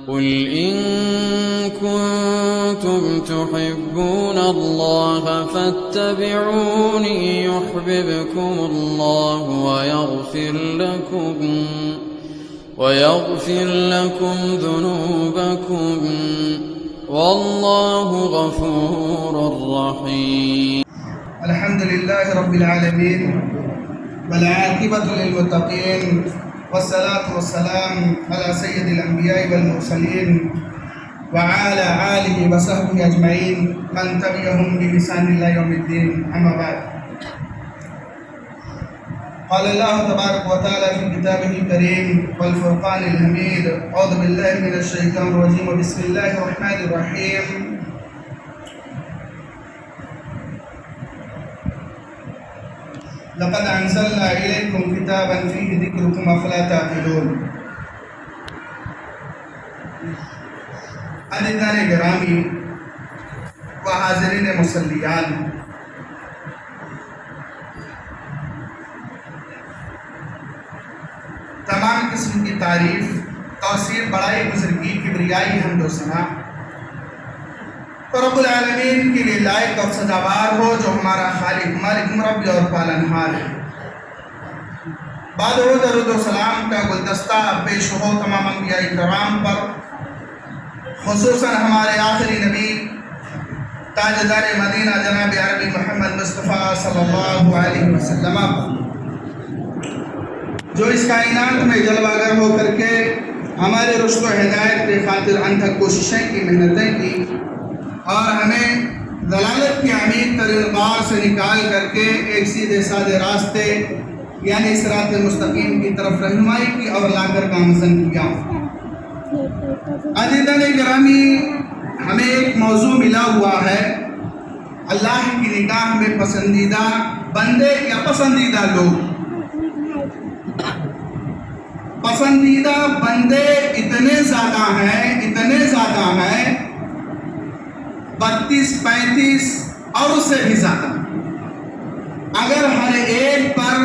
قل إن كنتم تحبون الله فاتبعوني يحببكم الله ويغفر لكم ذنوبكم والله غفور رحيم. الحمد لله رب العالمين والعاقبة للمتقين والصلاة والسلام على سيد الأنبياء والمرسلين وعلى آله وصحبه أجمعين من تبعهم بإحسان إلى يوم الدين. أما بعد، قال الله تبارك وتعالى في كتابه الكريم والفرقان الحميد: أعوذ بالله من الشيطان الرجيم بسم الله الرحمن الرحيم. لقد أنزلنا إليكم كتابا فيه ذكركم أفلا تعقلون. عزیزان گرامی و حاضرین مصلیان، تمام قسم کی تعریف، توصیف، بڑائی، بزرگی، کبریائی، حمد و ثنا تو رب العالمین کے لیے لائق اور سزاوار ہو، جو ہمارا خالق، مالک، مربی اور پالنہار ہے. بعد درود و سلام کا گلدستہ پیش ہو تمام انبیاء کرام پر، خصوصاً ہمارے آخری نبی تاجدار مدینہ جناب عربی محمد مصطفیٰ صلی اللہ علیہ وسلم پر، جو اس کائنات میں جلوہ گر ہو کر کے ہمارے رشد و ہدایت کی خاطر انتھک کوششیں کی، محنتیں کی، اور ہمیں ضلالت کی عمیق ترین غار سے نکال کر کے ایک سیدھے سادے راستے یعنی صراط مستقیم کی طرف رہنمائی کی اور لا کر گامزن کیا. عزیزان گرامی، ہمیں ایک موضوع ملا ہوا ہے: اللہ کی نگاہ میں پسندیدہ بندے یا پسندیدہ لوگ. پسندیدہ بندے اتنے زیادہ ہیں 32-35 اور اس سے بھی زیادہ. اگر ہر ایک پر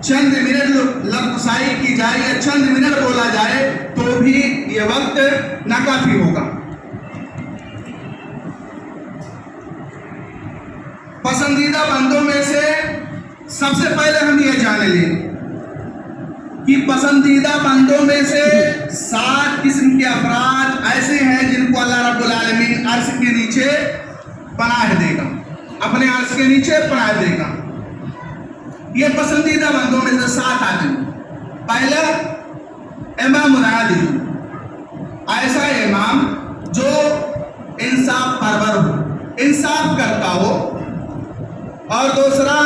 چند منٹ لفظائی کی جائے یا چند منٹ بولا جائے تو بھی یہ وقت ناکافی ہوگا. پسندیدہ بندوں میں سے سب سے پہلے ہم یہ جان لیں کہ پسندیدہ بندوں میں سے 7 قسم کے افراد ایسے ہیں جن کو اللہ رب العالمین عرش کے نیچے پناہ دے گا، اپنے عرش کے نیچے پناہ دے گا. یہ پسندیدہ بندوں میں سے 7 آدمی. پہلا، امام العادل، ایسا امام جو انصاف پرور ہو، انصاف کرتا ہو. اور دوسرا،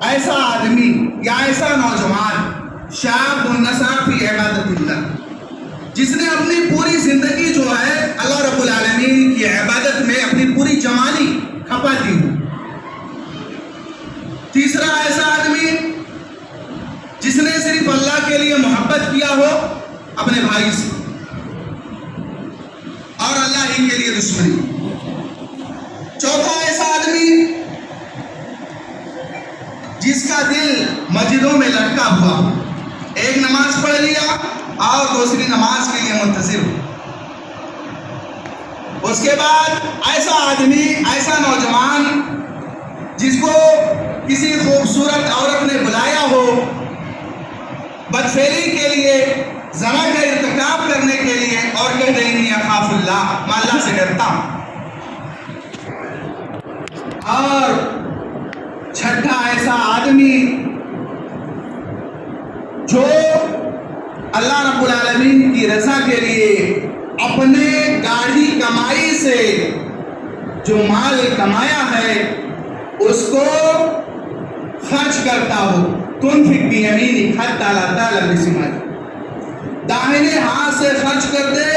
ایسا آدمی یا ایسا نوجوان شاب النشأ فی عبادت اللہ، جس نے اپنی پوری زندگی جو ہے اللہ رب العالمین کی عبادت میں اپنی پوری جوانی کھپا دی ہو. تیسرا، ایسا آدمی جس نے صرف اللہ کے لیے محبت کیا ہو اپنے بھائی سے اور اللہ ہی کے لیے دشمنی. چوتھا، ایسا آدمی جس کا دل مسجدوں میں لٹکا ہوا، ایک نماز پڑھ لیا اور دوسری نماز کے لیے منتظر ہو. اس کے بعد ایسا آدمی، ایسا نوجوان جس کو کسی خوبصورت عورت نے بلایا ہو بدفعلی کے لیے، زنا کا ارتکاب کرنے کے لیے، اور کہہ دیں انی اخاف اللہ، میں اللہ سے ڈرتا ہوں. اور چھٹا، ایسا آدمی جو اللہ رب العالمین کی رضا کے لیے اپنے گاڑی کمائی سے جو مال کمایا ہے اس کو خرچ کرتا ہو. تنفق بیمینک حتی لا تعلم بشمالک، داہنے ہاتھ سے خرچ کر دے،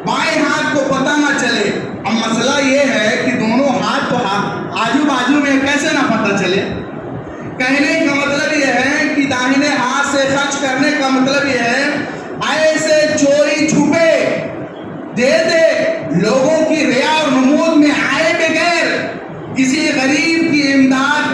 بائیں ہاتھ کو پتہ نہ چلے. اب مسئلہ یہ ہے کہ دونوں ہاتھ تو آجو باجو میں کیسے نہ پتہ چلے. کہنے کا مطلب یہ ہے کہ داہنے ہاتھ سے خرچ کرنے کا مطلب یہ ہے ایسے چوری چھپے دے دے، لوگوں کی ریا اور نمود میں آئے بغیر کسی غریب کی امداد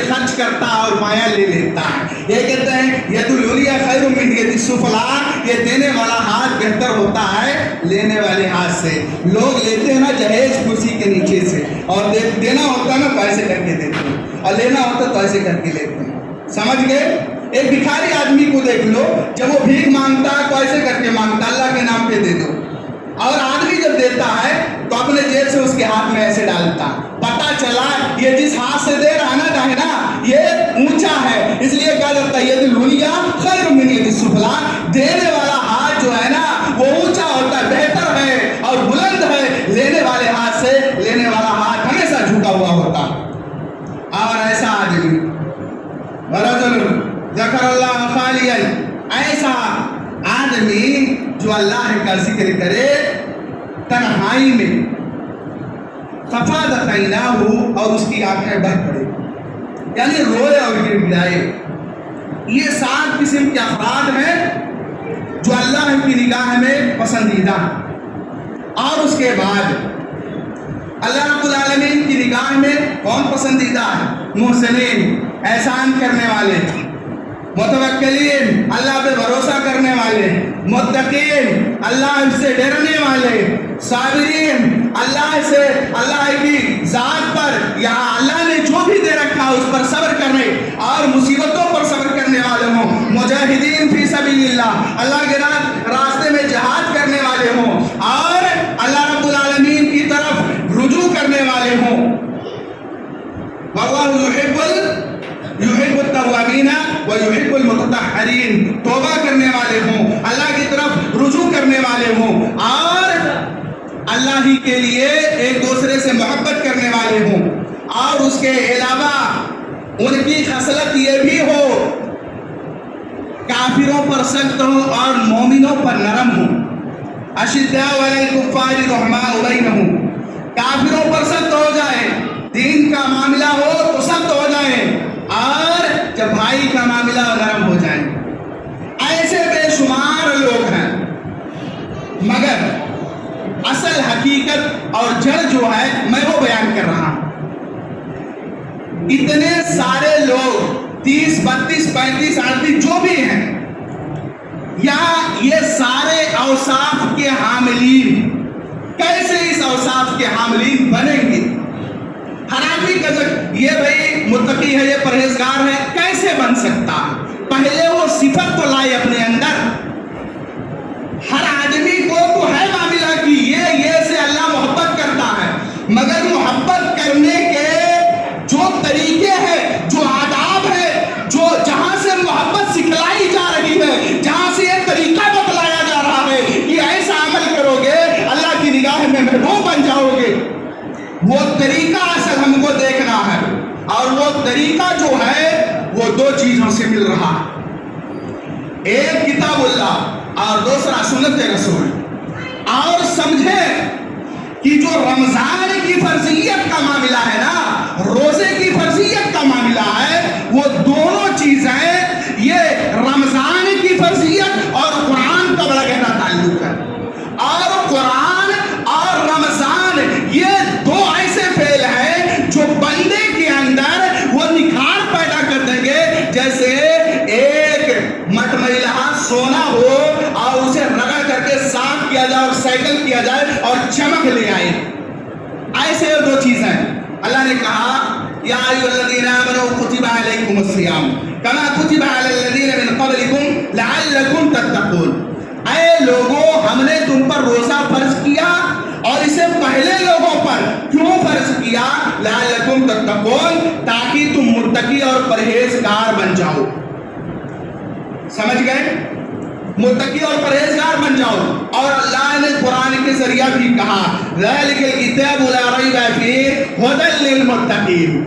خرچ کرتا ہے اور بایاں لے لیتا ہے. یہ کہتے ہیں ید العلیٰ خیر من ید السفلیٰ، یہ دینے والا ہاتھ بہتر ہوتا ہے لینے والے ہاتھ سے. لوگ لیتے ہیں نا جہیز کرسی کے نیچے سے، اور دینا ہوتا ہے نا تو ایسے کر کے دیتے ہیں، اور لینا ہوتا تو ایسے کر کے لیتے ہیں. سمجھ گئے؟ ایک بھکاری آدمی کو دیکھ لو، جب وہ بھیک مانگتا ہے تو ایسے کر کے مانگتا، اللہ کے نام پہ دے دو. اور آدمی جب دیتا ہے تو اپنے جیب سے اس کے ہاتھ میں ایسے ڈالتا. پتا چلا یہ جس ہاتھ سے دے رہا نا داہنا، یہ اونچا ہے، اس لیے کہا جاتا ہے ید العلیٰ خیر من ید السفلیٰ. دینے والا ہاتھ جو ہے نا وہ اونچا ہوتا ہے، بہتر ہے اور بلند ہے لینے والے ہاتھ سے. لینے والا ہاتھ ہمیشہ جھکا ہوا ہوتا. اور ایسا آدمی رجل ذکر اللہ خالیا، ایسا آدمی جو اللہ کا ذکر کرے تنہائی میں، ففاضت عیناہ، اور اس کی آنکھیں بہہ پڑے، یعنی روئے اور گر گرائے. یہ 7 قسم کے افراد ہیں جو اللہ کی نگاہ میں پسندیدہ. اور اس کے بعد اللہ رب العالمین کی نگاہ میں کون پسندیدہ ہے؟ محسنین، احسان کرنے والے، متوکلین، اللہ پہ بھروسہ کرنے والے، متقین، اللہ سے ڈرنے والے، صابرین، اللہ کی ذات پر یہاں اللہ نے جو بھی دے رکھا اس پر صبر کرنے اور مصیبتوں پر صبر کرنے والے ہوں. مجاہدین فی سبیل اللہ، اللہ کے راستے میں جہاد کرنے والے ہوں اور اللہ رب العالمین کی طرف رجوع کرنے والے ہوں. واللہ یحب التوابین ویحب المتطہرین، توبہ کرنے والے ہوں، اللہ کی طرف رجوع کرنے والے ہوں اور اللہ ہی کے لیے ایک دوسرے سے محبت کرنے والے ہوں. اور اس کے علاوہ ان کی خصلت یہ بھی ہو کافروں پر سخت ہو اور مومنوں پر نرم ہو. اشداء علی الکفار رحماء بینہم، کافروں پر سخت ہو جائے، دین کا معاملہ ہو تو سخت ہو جائے، اور جب بھائی کا معاملہ نرم ہو جائے. ایسے بے شمار لوگ ہیں، مگر اصل حقیقت اور جڑ جو ہے میں وہ بیان کر رہا ہوں. اتنے سارے لوگ 30 32 35 38 جو بھی ہیں، یا یہ سارے اوصاف کے حاملین کیسے اس اوصاف کے حاملین بنیں گے؟ ہر آدمی کا یہ بھائی متقی ہے، یہ پرہیزگار ہے، کیسے بن سکتا؟ پہلے وہ صفت تو لائے اپنے اندر. ہر آدمی کو تو ہے معاملہ کہ یہ سے اللہ محبت کرتا ہے، مگر محبت کرنے کے جو طریقے ہیں، جو آداب ہے، جو جہاں سے محبت سکھلائی جا رہی ہے، جہاں سے یہ طریقہ بتلایا جا رہا ہے کہ ایسا عمل کرو گے اللہ کی نگاہ میں محبوب بن جاؤ گے، وہ طریقہ اصل ہم کو دیکھنا ہے. اور وہ طریقہ جو ہے وہ 2 چیزوں سے مل رہا ہے، ایک کتاب اللہ اور دوسرا سنت رسول. اور سمجھیں کہ جو رمضان کی فرضیت کا معاملہ ہے نا، روزے کی فرضیت کا معاملہ ہے، وہ دونوں چیزیں، یہ رمضان کی فرضیت اور قرآن کا بڑا گہرا تعلق ہے. اور قرآن اور رمضان یہ 2 ایسے فعل ہیں جو بندے کے اندر وہ نکھار پیدا کر دیں گے. جیسے ایک مٹمئلہ سونا ہو اور اسے رگڑ کر کے صاف کیا جائے اور سائیکل کیا جائے اور چمک لے آئے، ایسے 2 چیزیں. اللہ نے کہا یا ایھا الذین آمنوا کتب علیکم الصیام کما کتب علی الذین من قبلکم لعلکم تتقون. اے لوگوں، ہم نے تم پر روزہ فرض کیا اور اسے پہلے لوگوں پر کیوں فرض کیا؟ لعلکم تتقون، تاکہ تم متقی اور پرہیزگار بن جاؤ. سمجھ گئے؟ متقی اور پرہیزگار بن جاؤ. اور اللہ نے قرآن کے ذریعہ بھی کہا ذالک الکتاب لا ریب فیہ ھدی للمتقین،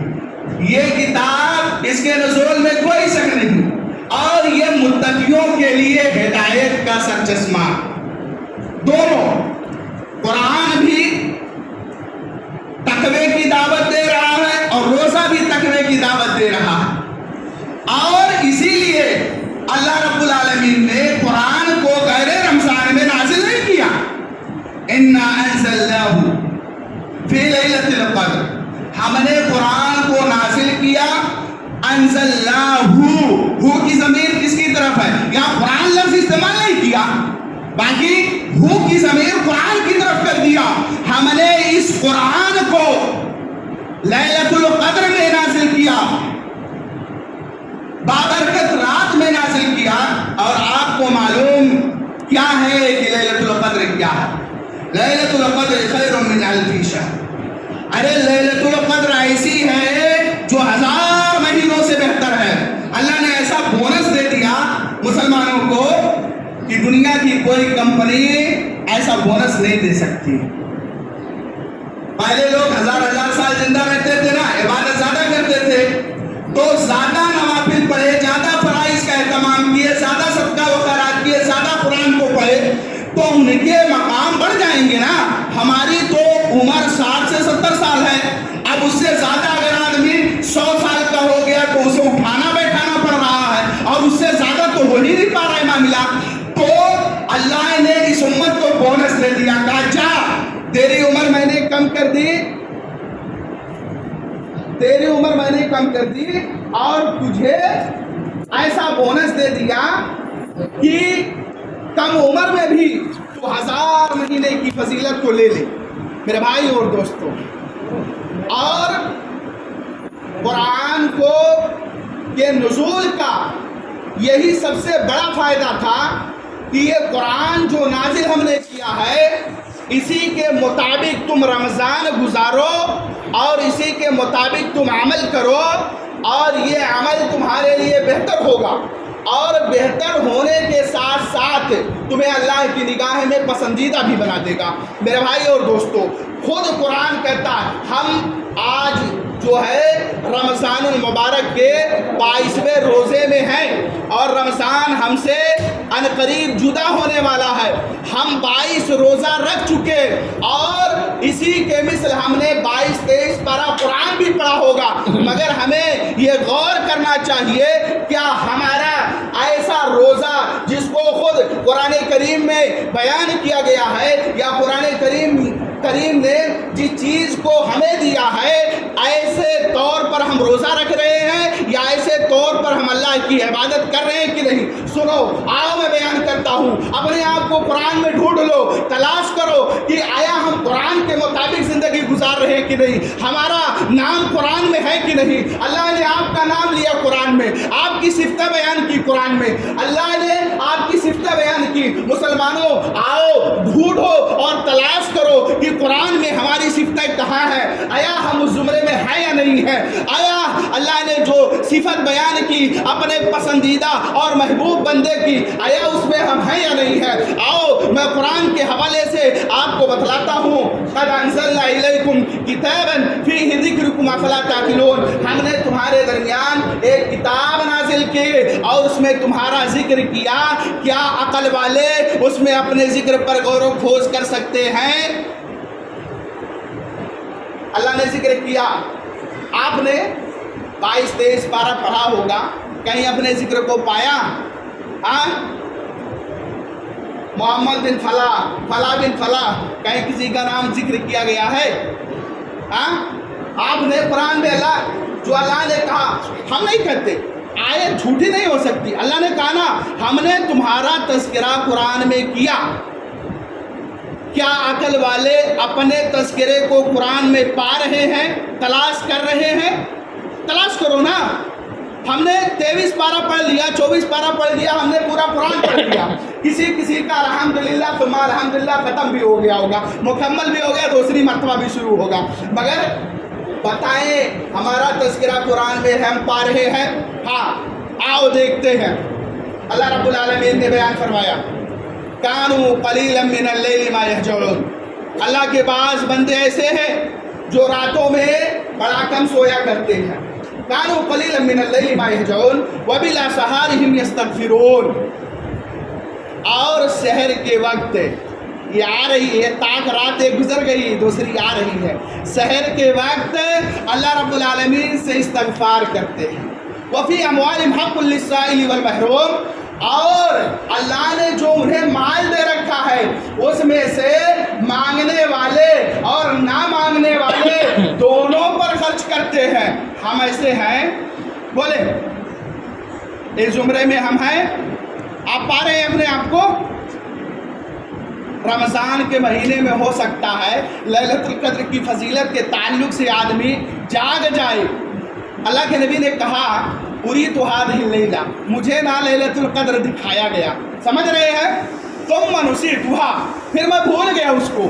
یہ کتاب اس کے نزول میں کوئی شک نہیں اور یہ متقیوں کے لیے ہدایت کا سرچشمہ. دونوں قرآن بھی تقوی کی دعوت دے رہا ہے اور روزہ بھی تقوی کی دعوت دے رہا ہے. اور اسی لیے اللہ رب العالمین نے قرآن کو غیر رمضان میں نازل نہیں کیا. انا انزلناہ فی لیلۃ القدر، ہم نے قرآن کو نازل کیا ہو کی ضمیر کس کی طرف ہے؟ یہاں قرآن لفظ استعمال نہیں کیا، باقی ہو کی ضمیر قرآن کی طرف کر دیا۔ ہم نے اس قرآن کو لیلۃ القدر میں نازل کیا، بابرکت رات میں نازل کیا۔ اور آپ کو معلوم کیا ہے کہ لیلۃ القدر کیا ہے؟ لیلۃ القدر خیر من الف شہر۔ ارے لیلۃ القدر ایسی ہے جو 1000 مہینوں سے بہتر ہے۔ اللہ نے ایسا بونس دے دیا مسلمانوں کو کہ دنیا کی کوئی کمپنی ایسا بونس نہیں دے سکتی۔ پہلے لوگ 1000 سال زندہ رہتے تھے نا، عبادت زیادہ کرتے تھے، تو زیادہ نوافل پڑھے، زیادہ فرائض کا اہتمام کیے، زیادہ صدقہ و خیرات کیے، زیادہ قرآن کو پڑھے تو ان کے مقام بڑھ جائیں گے نا۔ ہماری تو عمر 60 سے 70 سال ہے، اب اس سے زیادہ اگر آدمی 100 سال کا ہو گیا تو اسے اٹھانا بیٹھانا پڑ رہا ہے، اور اس سے زیادہ تو ہو ہی نہیں پا رہا ہے معاملہ۔ تو اللہ نے اس امت کو بونس دے دیا، کہا جا تیری عمر میں نے کم کر دی، تیری عمر میں نے کم کر دی، اور تجھے ایسا بونس دے دیا کہ کم عمر میں بھی تو 1000 مہینے کی فضیلت کو لے لے میرے بھائی اور دوستوں۔ اور قرآن کو کے نزول کا یہی سب سے بڑا فائدہ تھا کہ یہ قرآن جو نازل ہم نے کیا ہے، اسی کے مطابق تم رمضان گزارو اور اسی کے مطابق تم عمل کرو، اور یہ عمل تمہارے لیے بہتر ہوگا، اور بہتر ہونے کے ساتھ ساتھ تمہیں اللہ کی نگاہ میں پسندیدہ بھی بنا دے گا۔ میرے بھائی اور دوستو، خود قرآن کہتا ہے ہم آج جو ہے رمضان المبارک کے 22ویں روزے میں ہیں، اور رمضان ہم سے عنقریب جدا ہونے والا ہے۔ ہم 22 روزہ رکھ چکے، اور اسی کے مثل ہم نے 22-23 پارہ قرآن بھی پڑھا ہوگا، مگر ہمیں یہ غور کرنا چاہیے کیا ہمارا ایسا روزہ جس کو خود قرآن کریم میں بیان کیا گیا ہے، یا قرآن کریم نے جس چیز کو ہمیں دیا ہے، ایسے طور پر ہم روزہ رکھ رہے ہیں، یا ایسے طور پر ہم اللہ کی عبادت کر رہے ہیں کہ نہیں؟ سنو، آؤ میں بیان کرتا ہوں، اپنے آپ کو قرآن میں ڈھونڈ لو، تلاش کرو کہ آیا ہم قرآن کے مطابق زندگی گزار رہے ہیں کہ نہیں، ہمارا نام قرآن میں ہے کہ نہیں۔ اللہ نے آپ کا نام لیا قرآن میں، آپ کی صفتیں بیان کی قرآن میں، اللہ نے آپ کی صفتیں بیان کی۔ مسلمانوں آؤ ڈھونڈو اور تلاش کرو کہ قرآن میں ہماری صفتیں کہاں ہیں، آیا ہم اس زمرے میں ہے یا نہیں ہے، آیا اللہ نے جو صفت بیان کی اپنے پسندیدہ اور محبوب بندے کی، آیا اس میں ہم ہیں یا نہیں ہے۔ آؤ میں قرآن کے حوالے سے آپ کو بتلاتا ہوں، قد انزلنا الیکم کتابا فیہ ذکرکم افلا تعقلون، ہم نے تمہارے درمیان ایک کتاب نازل کی اور اس میں تمہارا ذکر کیا، کیا عقل والے اس میں اپنے ذکر پر غور و خوض کر سکتے ہیں؟ اللہ نے ذکر کیا، آپ نے 22-23 پارہ پڑھا ہوگا، کہیں اپنے ذکر کو پایا؟ محمد بن فلاں، فلاں بن فلاں، کہیں کسی کا نام ذکر کیا گیا ہے؟ آپ نے قرآن میں اللہ نے کہا، ہم نہیں کہتے، آیت جھوٹی نہیں ہو سکتی، اللہ نے کہا نا ہم نے تمہارا تذکرہ قرآن میں کیا۔ کیا عقل والے اپنے تذکرے کو قرآن میں پا رہے ہیں، تلاش کر رہے ہیں؟ تلاش کرو نا۔ ہم نے 23 پارہ پڑھ لیا، 24 پارہ پڑھ لیا، ہم نے پورا قرآن پڑھ لیا، کسی کا الحمدللہ ثم الحمدللہ ختم بھی ہو گیا ہوگا، مکمل بھی ہو گیا، دوسری مرتبہ بھی شروع ہوگا، مگر بتائیں ہمارا تذکرہ قرآن میں ہم پا رہے ہیں؟ ہاں، آؤ دیکھتے ہیں۔ اللہ رب العالمین نے بیان فرمایا، کانوا قلیلا من اللیل ما یہجعون، اللہ کے بعض بندے ایسے ہیں جو راتوں میں بڑا کم سویا کرتے ہیں، کانوا قلیلا من اللیل ما یہجعون وبالاسحارہم یستغفرون، اور سحر کے وقت یہ آ رہی ہے، تاک رات ایک گزر گئی، دوسری آ رہی ہے، سحر کے وقت اللہ رب العالمین سے استغفار کرتے ہیں۔ وفی اموالہم حق للسائل والمحروم، اور اللہ نے جو انہیں مال دے رکھا ہے اس میں سے مانگنے والے اور نہ مانگنے والے دونوں پر خرچ کرتے ہیں۔ ہم ایسے ہیں بولے اس زمرے میں ہم ہیں. آپ پا رہے ہیں اپنے آپ کو؟ رمضان کے مہینے میں ہو سکتا ہے لیلۃ القدر کی فضیلت کے تعلق سے آدمی جاگ جائے. اللہ کے نبی نے کہا اریت هذه اللیلہ، مجھے نہ لیلۃ القدر دکھایا گیا، سمجھ رہے ہیں؟ ثم نسیتها، پھر میں بھول گیا اس کو.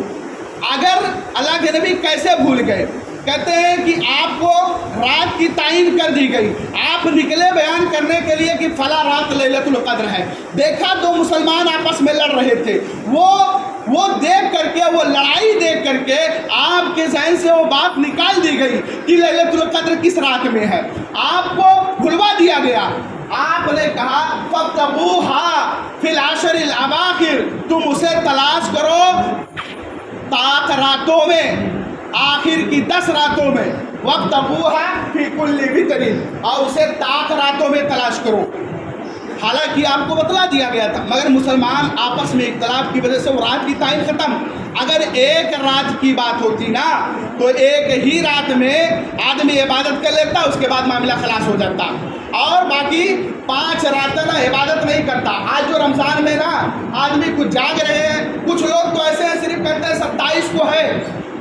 اگر اللہ کے نبی کیسے بھول گئے؟ کہتے ہیں کہ آپ کو رات کی تعین کر دی گئی، آپ نکلے بیان کرنے کے لیے کہ فلاں رات لیلۃ القدر ہے. دیکھا دو مسلمان آپس میں لڑ رہے تھے، وہ دیکھ کر کے، وہ لڑائی دیکھ کر کے آپ کے ذہن سے وہ بات نکال دی گئی کہ لیلۃ القدر کس رات میں ہے، آپ کو بھلوا دیا گیا. آپ نے کہا فَابْتَغُوهَا فِي الْعَشْرِ الْأَوَاخِرِ، تم اسے تلاش کرو طاق راتوں میں، آخر کی 10 راتوں میں. وَابْتَغُوهَا فِي كُلِّ وِتْرٍ، اور اسے طاق راتوں میں تلاش کرو. حالانکہ آپ کو بتلا دیا گیا تھا، مگر مسلمان آپس میں اختلاف کی وجہ سے وہ رات کی تعین ختم. اگر ایک رات کی بات ہوتی نا تو ایک ہی رات میں آدمی عبادت کر لیتا، اس کے بعد معاملہ خلاص ہو جاتا، اور باقی 5 راتیں نا عبادت نہیں کرتا. آج جو رمضان میں نا آدمی کچھ جاگ رہے ہیں، کچھ لوگ تو ایسے ہیں صرف کہتے ہیں 27 کو ہے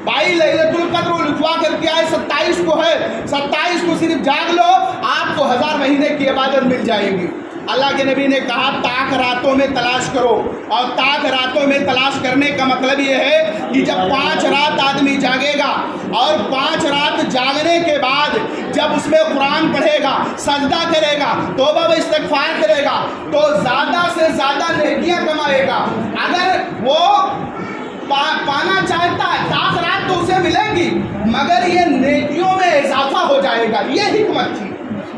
بھائی لیلۃ القدر، وہ لکھوا کر کے آئے 27 کو ہے، 27 کو صرف جاگ لو، آپ کو 1000 مہینے کی عبادت مل جائے گی. اللہ کے نبی نے کہا طاق راتوں میں تلاش کرو، اور طاق راتوں میں تلاش کرنے کا مطلب یہ ہے کہ جب 5 رات آدمی جاگے گا، اور 5 رات جاگنے کے بعد جب اس میں قرآن پڑھے گا، سجدہ کرے گا، توبہ و استغفار کرے گا، تو زیادہ سے زیادہ نیکیاں کمائے گا. اگر وہ پانا چاہتا ہے طاق رات تو اسے ملے گی، مگر یہ نیکیوں میں اضافہ ہو جائے گا. یہ حکمت تھی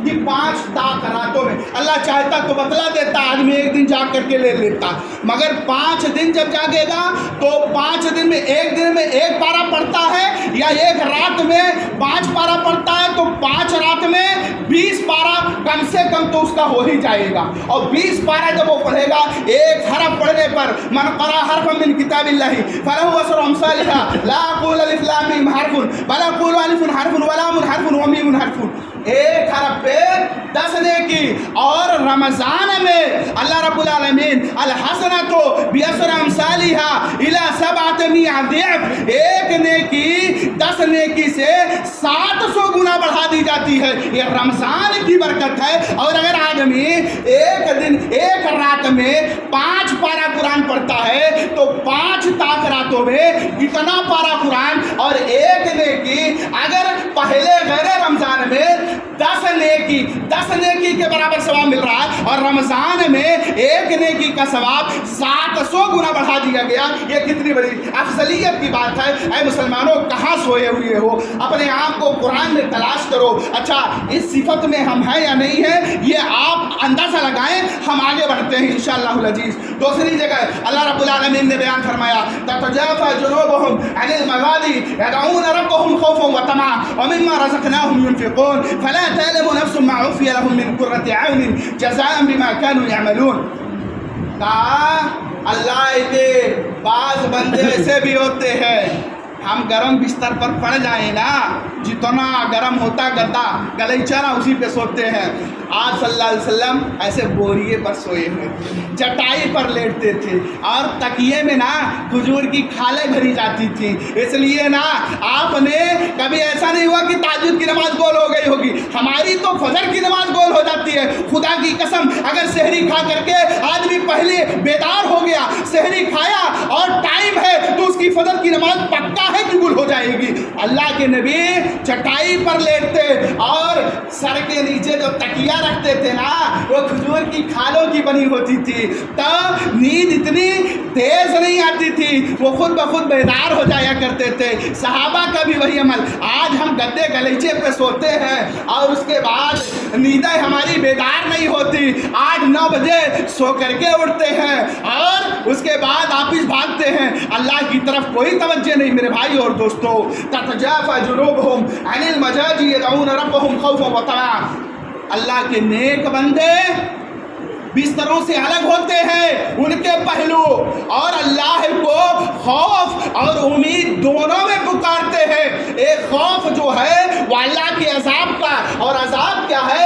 کہ 5 طاق راتوں میں. اللہ چاہتا تو بتلا دیتا، آدمی ایک دن جاگ کر کے لے لیتا، مگر 5 دن جب جاگے گا تو 5 دن میں ایک دن میں 1 پارہ پڑھتا ہے، یا ایک رات میں 5 پارہ پڑھتا ہے، تو 5 رات میں 20 پارہ کم سے کم تو اس کا ہو ہی جائے گا. اور 20 پارہ جب وہ پڑھے گا، ایک حرف پڑھنے پر من قرأ حرفا من کتاب اللہ فلہ عشر امثالها لا اقول الف لام میم حرف بل اقول الف حرف ولام حرف ومیم حرف. ایک حرف پہ 10 نیکی. اور رمضان میں اللہ رب العالمین الحسنۃ بعشر امثالها الى 700 ضعف، ایک نیکی 10 نیکی سے 700 گنا بڑھا دی جاتی ہے. یہ رمضان کی برکت ہے. اور اگر آدمی ایک دن ایک رات میں 5 پارہ قرآن پڑھتا ہے تو 5 طاق راتوں میں کتنا پارہ قرآن. اور ایک نیکی اگر پہلے غیر رمضان میں 10 نیکی کے برابر ثواب مل رہا ہے، اور رمضان میں ایک نیکی کا ثواب 700 گنا بڑھا دیا گیا. یہ کتنی بڑی افضلیت کی بات ہے. اے مسلمانوں، کہاں سوئے ہوئے ہو؟ اپنے آپ کو قرآن میں تلاش کرو. اچھا، اس صفت میں ہم ہیں یا نہیں ہیں، یہ آپ اندازہ لگائیں. ہم آگے بڑھتے ہیں انشاءاللہ العزیز. دوسری جگہ اللہ رب العالمین نے بیان فرمایا تتجافى جنوبهم عن المضاجع يدعون ربهم خوفا وطمعا ومما رزقناهم ينفقون فلا تعلم نفس ما عفي لهم من قرة اعين جزاء بما كانوا يعملون. اللہ کے بعض بندے ایسے بھی ہوتے ہیں، ہم گرم بستر پر پڑ جائیں نا، جتنا گرم ہوتا گدا گلیچہ نا اسی پہ سوتے ہیں. آپ صلی اللہ علیہ وسلم ایسے بوریے پر سوئے ہوئے، چٹائی پر لیٹتے تھے، اور تکیے میں نا کھجور کی کھالیں بھری جاتی تھی. اس لیے نا آپ نے کبھی ایسا نہیں ہوا کہ تہجد کی نماز گول ہو گئی ہوگی. ہماری تو فجر کی نماز گول ہو جاتی ہے. خدا کی قسم، اگر سحری کھا کر کے آدمی پہلے بیدار ہو گیا، سحری کھایا اور ٹائم ہے، تو اس کی فجر کی نماز پکا ہے کہ گل ہو جائے گی. اللہ کے نبی چٹائی پر لیٹتے اور سر کے نیچے جو تکیہ رکھتے تھے نا، وہ کھجور کی کھالوں کی بنی ہوتی تھی. تب نیند اتنی تیز نہیں آتی تھی، وہ خود بخود بیدار ہو جایا کرتے تھے. صحابہ کا بھی وہی عمل. آج ہم گدے گلیچے پہ سوتے ہیں اور اس کے بعد نیندیں ہماری بیدار نہیں ہوتی. 8-9 بجے سو کر کے اٹھتے ہیں اور اس کے بعد آفس بھاگتے ہیں. اللہ کی طرف کوئی توجہ نہیں میرے بھائی اور دوستو. تتجافى جنوبهم عن المضاجع يدعون ربهم خوفا وطمعا. اللہ کے نیک بندے بستروں سے الگ ہوتے ہیں، ان کے پہلو، اور اللہ کو خوف اور امید دونوں میں پکارتے ہیں. ایک خوف جو ہے وہ اللہ کے عذاب کا، اور عذاب کیا ہے؟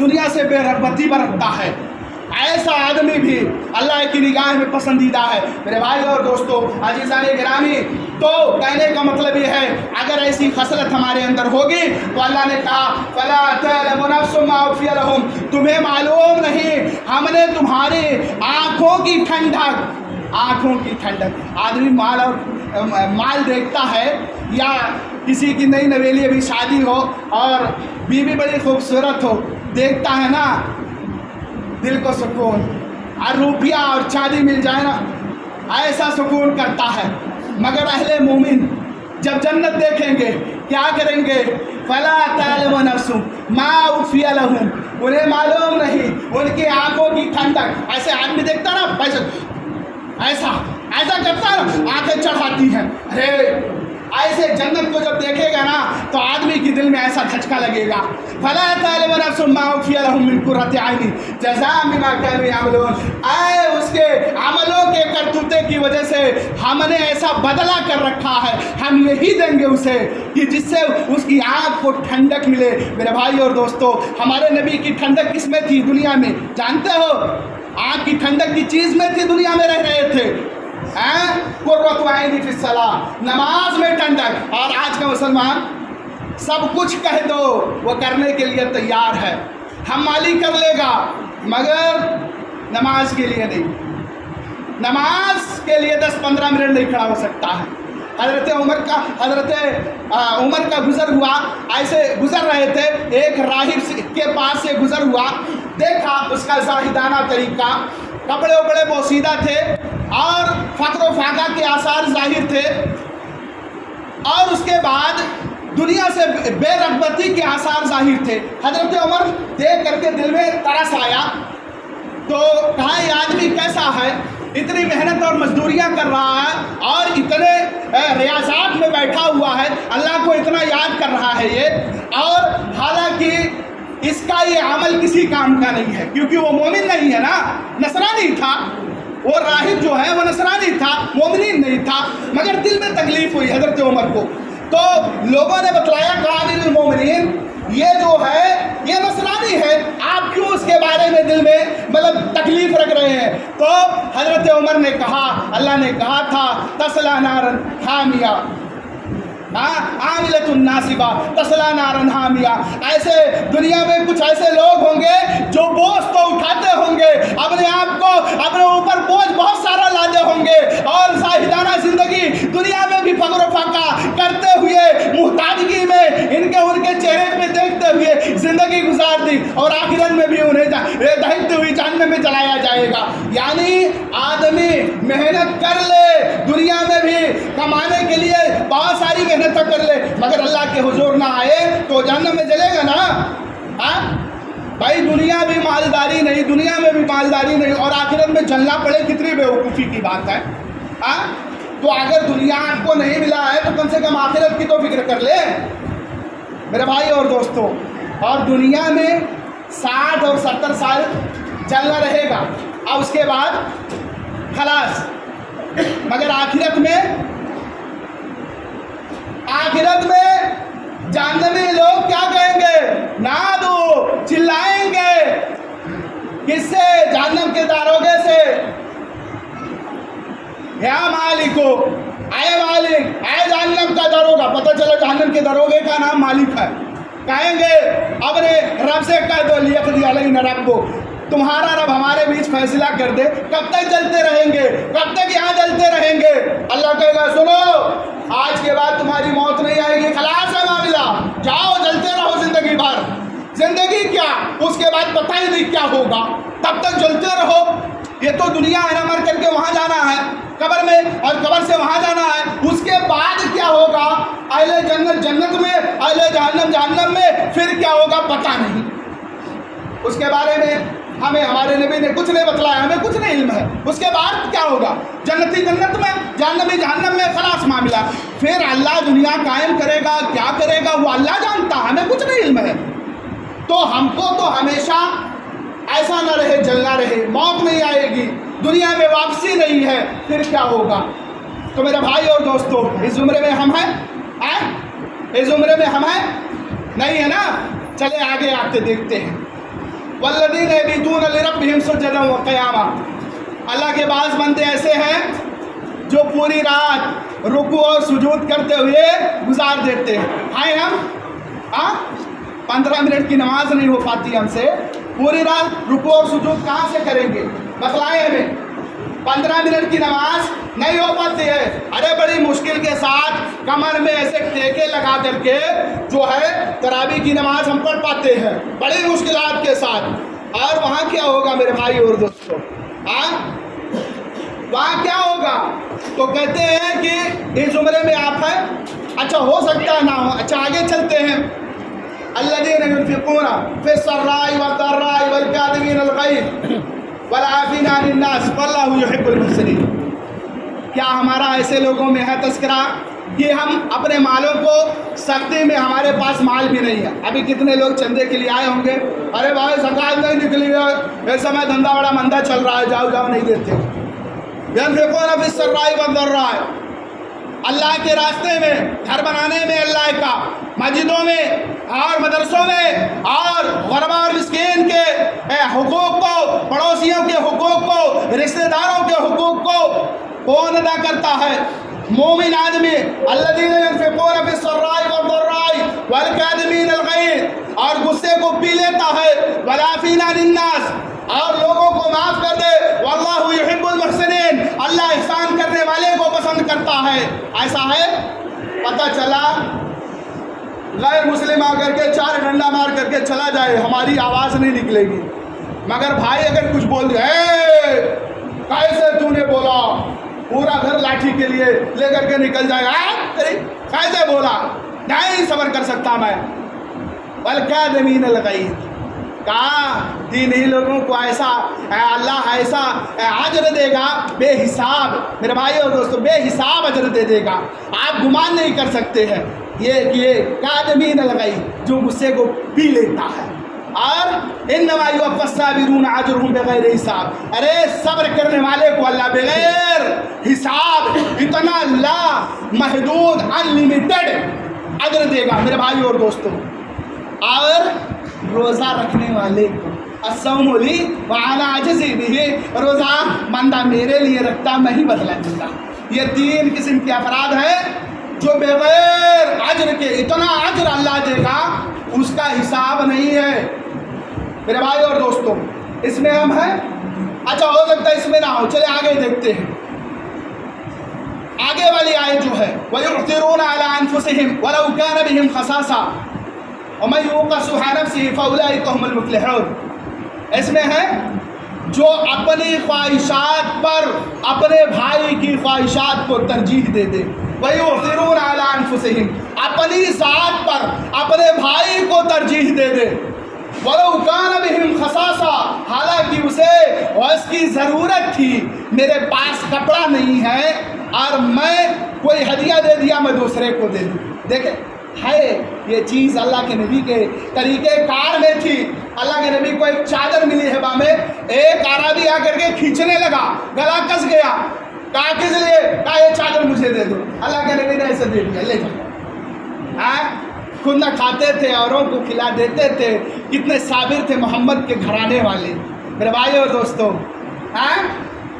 دنیا سے بے رغبتی برتتا ہے، ایسا آدمی بھی اللہ کی نگاہ میں پسندیدہ ہے۔ میرے بھائی اور دوستو، عزیزان گرامی، تو کہنے کا مطلب یہ ہے اگر ایسی خصلت ہمارے اندر ہوگی تو اللہ نے کہا فَلَا تَعْلَمُ نَفْسٌ مَّا أُخْفِيَ لَهُمْ، تمہیں معلوم نہیں ہم نے تمہاری آنکھوں کی ٹھنڈک، آدمی مال دیکھتا ہے، یا کسی کی نئی نویلی ابھی شادی ہو اور بیوی بڑی خوبصورت ہو، دیکھتا ہے نا دل کو سکون، اور روپیہ اور چاندی مل جائے نا ایسا سکون کرتا ہے۔ مگر اہل مومن جب جنت دیکھیں گے کیا کریں گے؟ فَلَا تَعْلَمُ نَفْسٌ مَّا أُخْفِيَ لَهُمْ، انہیں معلوم نہیں ان کی آنکھوں کی ٹھنڈک۔ ایسے آدمی دیکھتا نا ایسا کرتا ہے نا، آنکھیں چڑھاتی ہیں، ارے ایسے جنت کو جب دیکھے گا نا تو آدمی کے دل میں ایسا دھچکا لگے گا۔ فَلَا تَعْلَمُ نَفْسٌ مَّا أُخْفِيَ لَهُم مِّن قُرَّةِ أَعْيُنٍ جَزَاءً بِمَا كَانُوا يَعْمَلُونَ، اے اس کے عملوں کے کرتوتے کی وجہ سے ہم نے ایسا بدلہ کر رکھا ہے، ہم یہی دیں گے اسے کہ جس سے اس کی آنکھ کو ٹھنڈک ملے۔ میرے بھائی اور دوستو، ہمارے نبی کی ٹھنڈک کس میں تھی دنیا میں؟ جانتے ہو؟ آنکھ کی ٹھنڈک کی چیز میں تھی، دنیا میں رہ رہے تھے۔ قرۃ عین فی الصلاۃ، نماز میں ٹھنڈک۔ اور آج کا مسلمان سب کچھ کہہ دو وہ کرنے کے لیے تیار ہے، ہم مالی کر لے گا مگر نماز کے لیے نہیں، نماز کے لیے 10-15 منٹ نہیں کھڑا ہو سکتا ہے۔ حضرت عمر کا گزر ہوا، ایسے گزر رہے تھے، ایک راہب کے پاس سے گزر ہوا، دیکھا اس کا زاہدانہ طریقہ، کپڑے وپڑے پوشیدہ تھے اور فقر و فاقہ کے آثار ظاہر تھے، اور اس کے بعد دنیا سے بے رغبتی کے آثار ظاہر تھے۔ حضرت عمر دیکھ کر کے دل میں ترس آیا، تو کہا یہ آدمی کیسا ہے، اتنی محنت اور مزدوریاں کر رہا ہے اور اتنے ریاضات میں بیٹھا ہوا ہے، اللہ کو اتنا یاد کر رہا ہے یہ، اور حالانکہ اس کا یہ عمل کسی کام کا نہیں ہے، کیونکہ وہ مومن نہیں ہے نا، نصرانی تھا، وہ راہب جو ہے وہ نصرانی تھا، مومنین نہیں تھا، مگر دل میں تکلیف ہوئی حضرت عمر کو۔ تو لوگوں نے بتلایا کہ امیر المومنین یہ جو ہے یہ نصرانی ہے، آپ کیوں اس کے بارے میں دل میں تکلیف رکھ رہے ہیں؟ تو حضرت عمر نے کہا، اللہ نے کہا تھا تسلا نارن حامیہ، عاملۃ ناصبہ تسلا نارن حامیہ، ایسے دنیا میں کچھ ایسے لوگ ہوں گے جو بوجھ تو اٹھاتے ہوں گے، اپنے آپ کو اپنے اوپر بوجھ بہت سارا لاتے ہوں گے، اور زاہدانہ زندگی دنیا میں بھی فقر و فاقہ کرتے ہوئے، محتاجگی میں ان کے چہرے پہ دیکھتے ہوئے زندگی گزار دی، اور آخرت میں بھی انہیں دہتے ہوئی جہنم میں جلایا جائے گا۔ یعنی آدمی محنت کر لے، دنیا میں بھی کمانے کے لیے بہت ساری محنت کر لے، مگر اللہ کے حضور نہ آئے تو جہنم میں جلے گا نا۔ بھائی دنیا بھی مالداری نہیں، دنیا میں بھی مالداری نہیں، اور آخرت میں جلنا پڑے، کتنی بیوقوفی کی بات ہے۔ تو اگر دنیا کو نہیں ملا ہے تو کم سے کم آخرت کی تو فکر کر لے میرے بھائی اور دوستو۔ اور دنیا میں 60 اور 70 سال چلنا رہے گا، اور اس کے بعد خلاص، مگر آخرت میں جہنمی لوگ کیا کہیں گے؟ نادو، چلائیں گے، کس سے؟ جہنم کے داروغے سے، یا مالکو، اے مالک، اے جہنم کا داروغہ۔ پتہ چلا جہنم کے داروغے کا نام مالک ہے۔ کہیں گے اپنے رب سے کہہ دو لیقضی علینا ربک، تمہارا رب ہمارے بیچ فیصلہ کر دے، کب تک جلتے رہیں گے، کب تک یہاں جلتے رہیں گے؟ اللہ کہے گا سنو، آج کے بعد تمہاری موت نہیں آئے گی، خلاص ہے معاملہ، جاؤ جلتے رہو زندگی بھر۔ زندگی کیا، اس کے بعد پتہ ہی نہیں کیا ہوگا، تب تک جلتے رہو۔ یہ تو دنیا ہے نا، مر کر کے وہاں جانا ہے قبر میں، اور قبر سے وہاں جانا ہے، اس کے بعد کیا ہوگا؟ اہل جنت جنت میں، اہل جہنم جہنم میں، پھر کیا ہوگا پتہ نہیں۔ اس کے بارے میں ہمیں ہمارے نبی نے کچھ نہیں بتلایا، ہمیں کچھ نہیں علم ہے۔ اس کے بعد کیا ہوگا؟ جنتی جنت میں، جہنمی جہنم میں، خلاص معاملہ۔ پھر اللہ دنیا قائم کرے گا، کیا کرے گا وہ اللہ جانتا، ہمیں کچھ نہیں علم ہے۔ تو ہم کو تو ہمیشہ ایسا نہ رہے، جلنا رہے، موت نہیں آئے گی، دنیا میں واپسی نہیں ہے، پھر کیا ہوگا؟ تو میرے بھائی اور دوستو، اس زمرے میں ہم ہیں؟ اس زمرے میں ہم ہیں؟ نہیں ہے نا؟ چلے آگے آتے دیکھتے ہیں۔ والذین یبیتون لربہم سجدا وقیاما، اللہ کے بعض بندے ایسے ہیں جو پوری رات رکوع اور سجود کرتے ہوئے گزار دیتے ہیں. ہم 15 منٹ کی نماز نہیں ہو پاتی ہم سے، پوری رات رکوع اور سجود کہاں سے کریں گے؟ بتلائیں ہمیں. 15 منٹ کی نماز نہیں ہو پاتی ہے. ارے بڑی مشکل کے ساتھ کمر میں ایسے ٹیکے لگا کر کے جو ہے تراویح کی نماز ہم پڑھ پاتے ہیں بڑی مشکلات کے ساتھ. اور وہاں کیا ہوگا میرے بھائی اور دوستوں؟ وہاں کیا ہوگا؟ تو کہتے ہیں کہ اس عمرے میں آپ ہیں، اچھا ہو سکتا ہے نہ ہو. اچھا آگے چلتے ہیں. الذین ينفقون فی السراء والضراء والکاظمین الغیظ والعافین عن الناس واللہ یحب المحسنین. کیا ہمارا ایسے لوگوں میں ہے تذکرہ کہ ہم اپنے مالوں کو سختی میں، ہمارے پاس مال بھی نہیں ہے. ابھی کتنے لوگ چندے کے لیے آئے ہوں گے، ارے بھائی زکوٰۃ نہیں نکلی ہے، اس سمے دھندا بڑا مندہ چل رہا ہے، جاؤ جاؤ، نہیں دیتے. ينفقون في السراء والضراء، اللہ کے راستے میں، گھر بنانے میں اللہ کا، مسجدوں میں اور مدرسوں میں، اور غربا اور مسکین کے حقوق کو، پڑوسیوں کے حقوق کو، رشتہ داروں کے حقوق کو کون ادا کرتا ہے؟ مومن آدمی. الذین ينفقون في السراء والضراء والکاظمین الغیظ، اور غصے کو پی لیتا ہے، والعافین عن الناس، اور لوگوں کو معاف کر دے، واللہ یحب المحسنین، اللہ احسان کرنے والے کو پسند کرتا ہے. ایسا ہے. پتہ چلا غیر مسلم آ کر کے 4 ڈنڈا مار کر کے چلا جائے، ہماری آواز نہیں نکلے گی، مگر بھائی اگر کچھ بول دے، کیسے تو نے بولا، پورا گھر لاٹھی کے لیے لے کر کے نکل جائے گا، کیسے بولا، نہیں صبر کر سکتا میں. والکاظمین الغیظ، کہا دینی لوگوں کو ایسا اللہ ایسا اجر دے گا بے حساب. میرے بھائی اور دوستو، بے حساب اجر دے دے گا، آپ گمان نہیں کر سکتے ہیں. یہ کاظمین الغیظ، جو غصے کو پی لیتا ہے. اور انما یوفی الصابرون اجرهم بغیر حساب، ارے صبر کرنے والے کو اللہ بغیر حساب اتنا لا محدود انلمیٹڈ اجر دے گا میرے بھائی اور دوستو. اور روزہ رکھنے والے کو، الصوم لی وانا اجزی بہ، روزہ بندہ میرے لیے رکھتا، میں ہی بدلہ دیتا. یہ 3 قسم کے افراد ہیں جو بغیر اجر کے اتنا اجر اللہ دے گا اس کا حساب نہیں ہے میرے بھائی اور دوستوں. اس میں ہم ہیں. اچھا ہو سکتا ہے اس میں نہ ہو، چلے آگے دیکھتے ہیں. آگے والی آیت جو ہے وَيُؤْثِرُونَ عَلَىٰ أَنفُسِهِمْ وَلَوْ كَانَ بِهِمْ خَصَاصَةٌ وَمَن يُوقَ شُحَّ نَفْسِهِ فَأُولَٰئِكَ هُمُ الْمُفْلِحُونَ. اس میں ہے جو اپنی خواہشات پر اپنے بھائی کی خواہشات کو ترجیح دے دے. وَيُؤْثِرُونَ عَلَىٰ أَنفُسِهِمْ، اپنی ذات پر اپنے بھائی کو ترجیح دے دے. وَلَوْ كَانَ بِهِمْ خَصَاصَةٌ، حالانکہ اسے اس کی ضرورت تھی، میرے پاس کپڑا نہیں ہے اور میں کوئی ہدیہ دے دیا میں دوسرے کو دے دوں. دیکھیں ہے یہ چیز اللہ کے نبی کے طریقہ کار میں تھی. اللہ کے نبی کو ایک چادر ملی ہوا میں، ایک عربی آ کر کے کھینچنے لگا، گلا کس گیا، کہا کس لیے، کہا یہ چادر مجھے دے دو. اللہ کے نبی نے ایسے دے دیا، لے جاؤ. خود نہ کھاتے تھے، اوروں کو کھلا دیتے تھے. کتنے صابر تھے محمد کے گھرانے والے میرے بھائی اور دوستوں.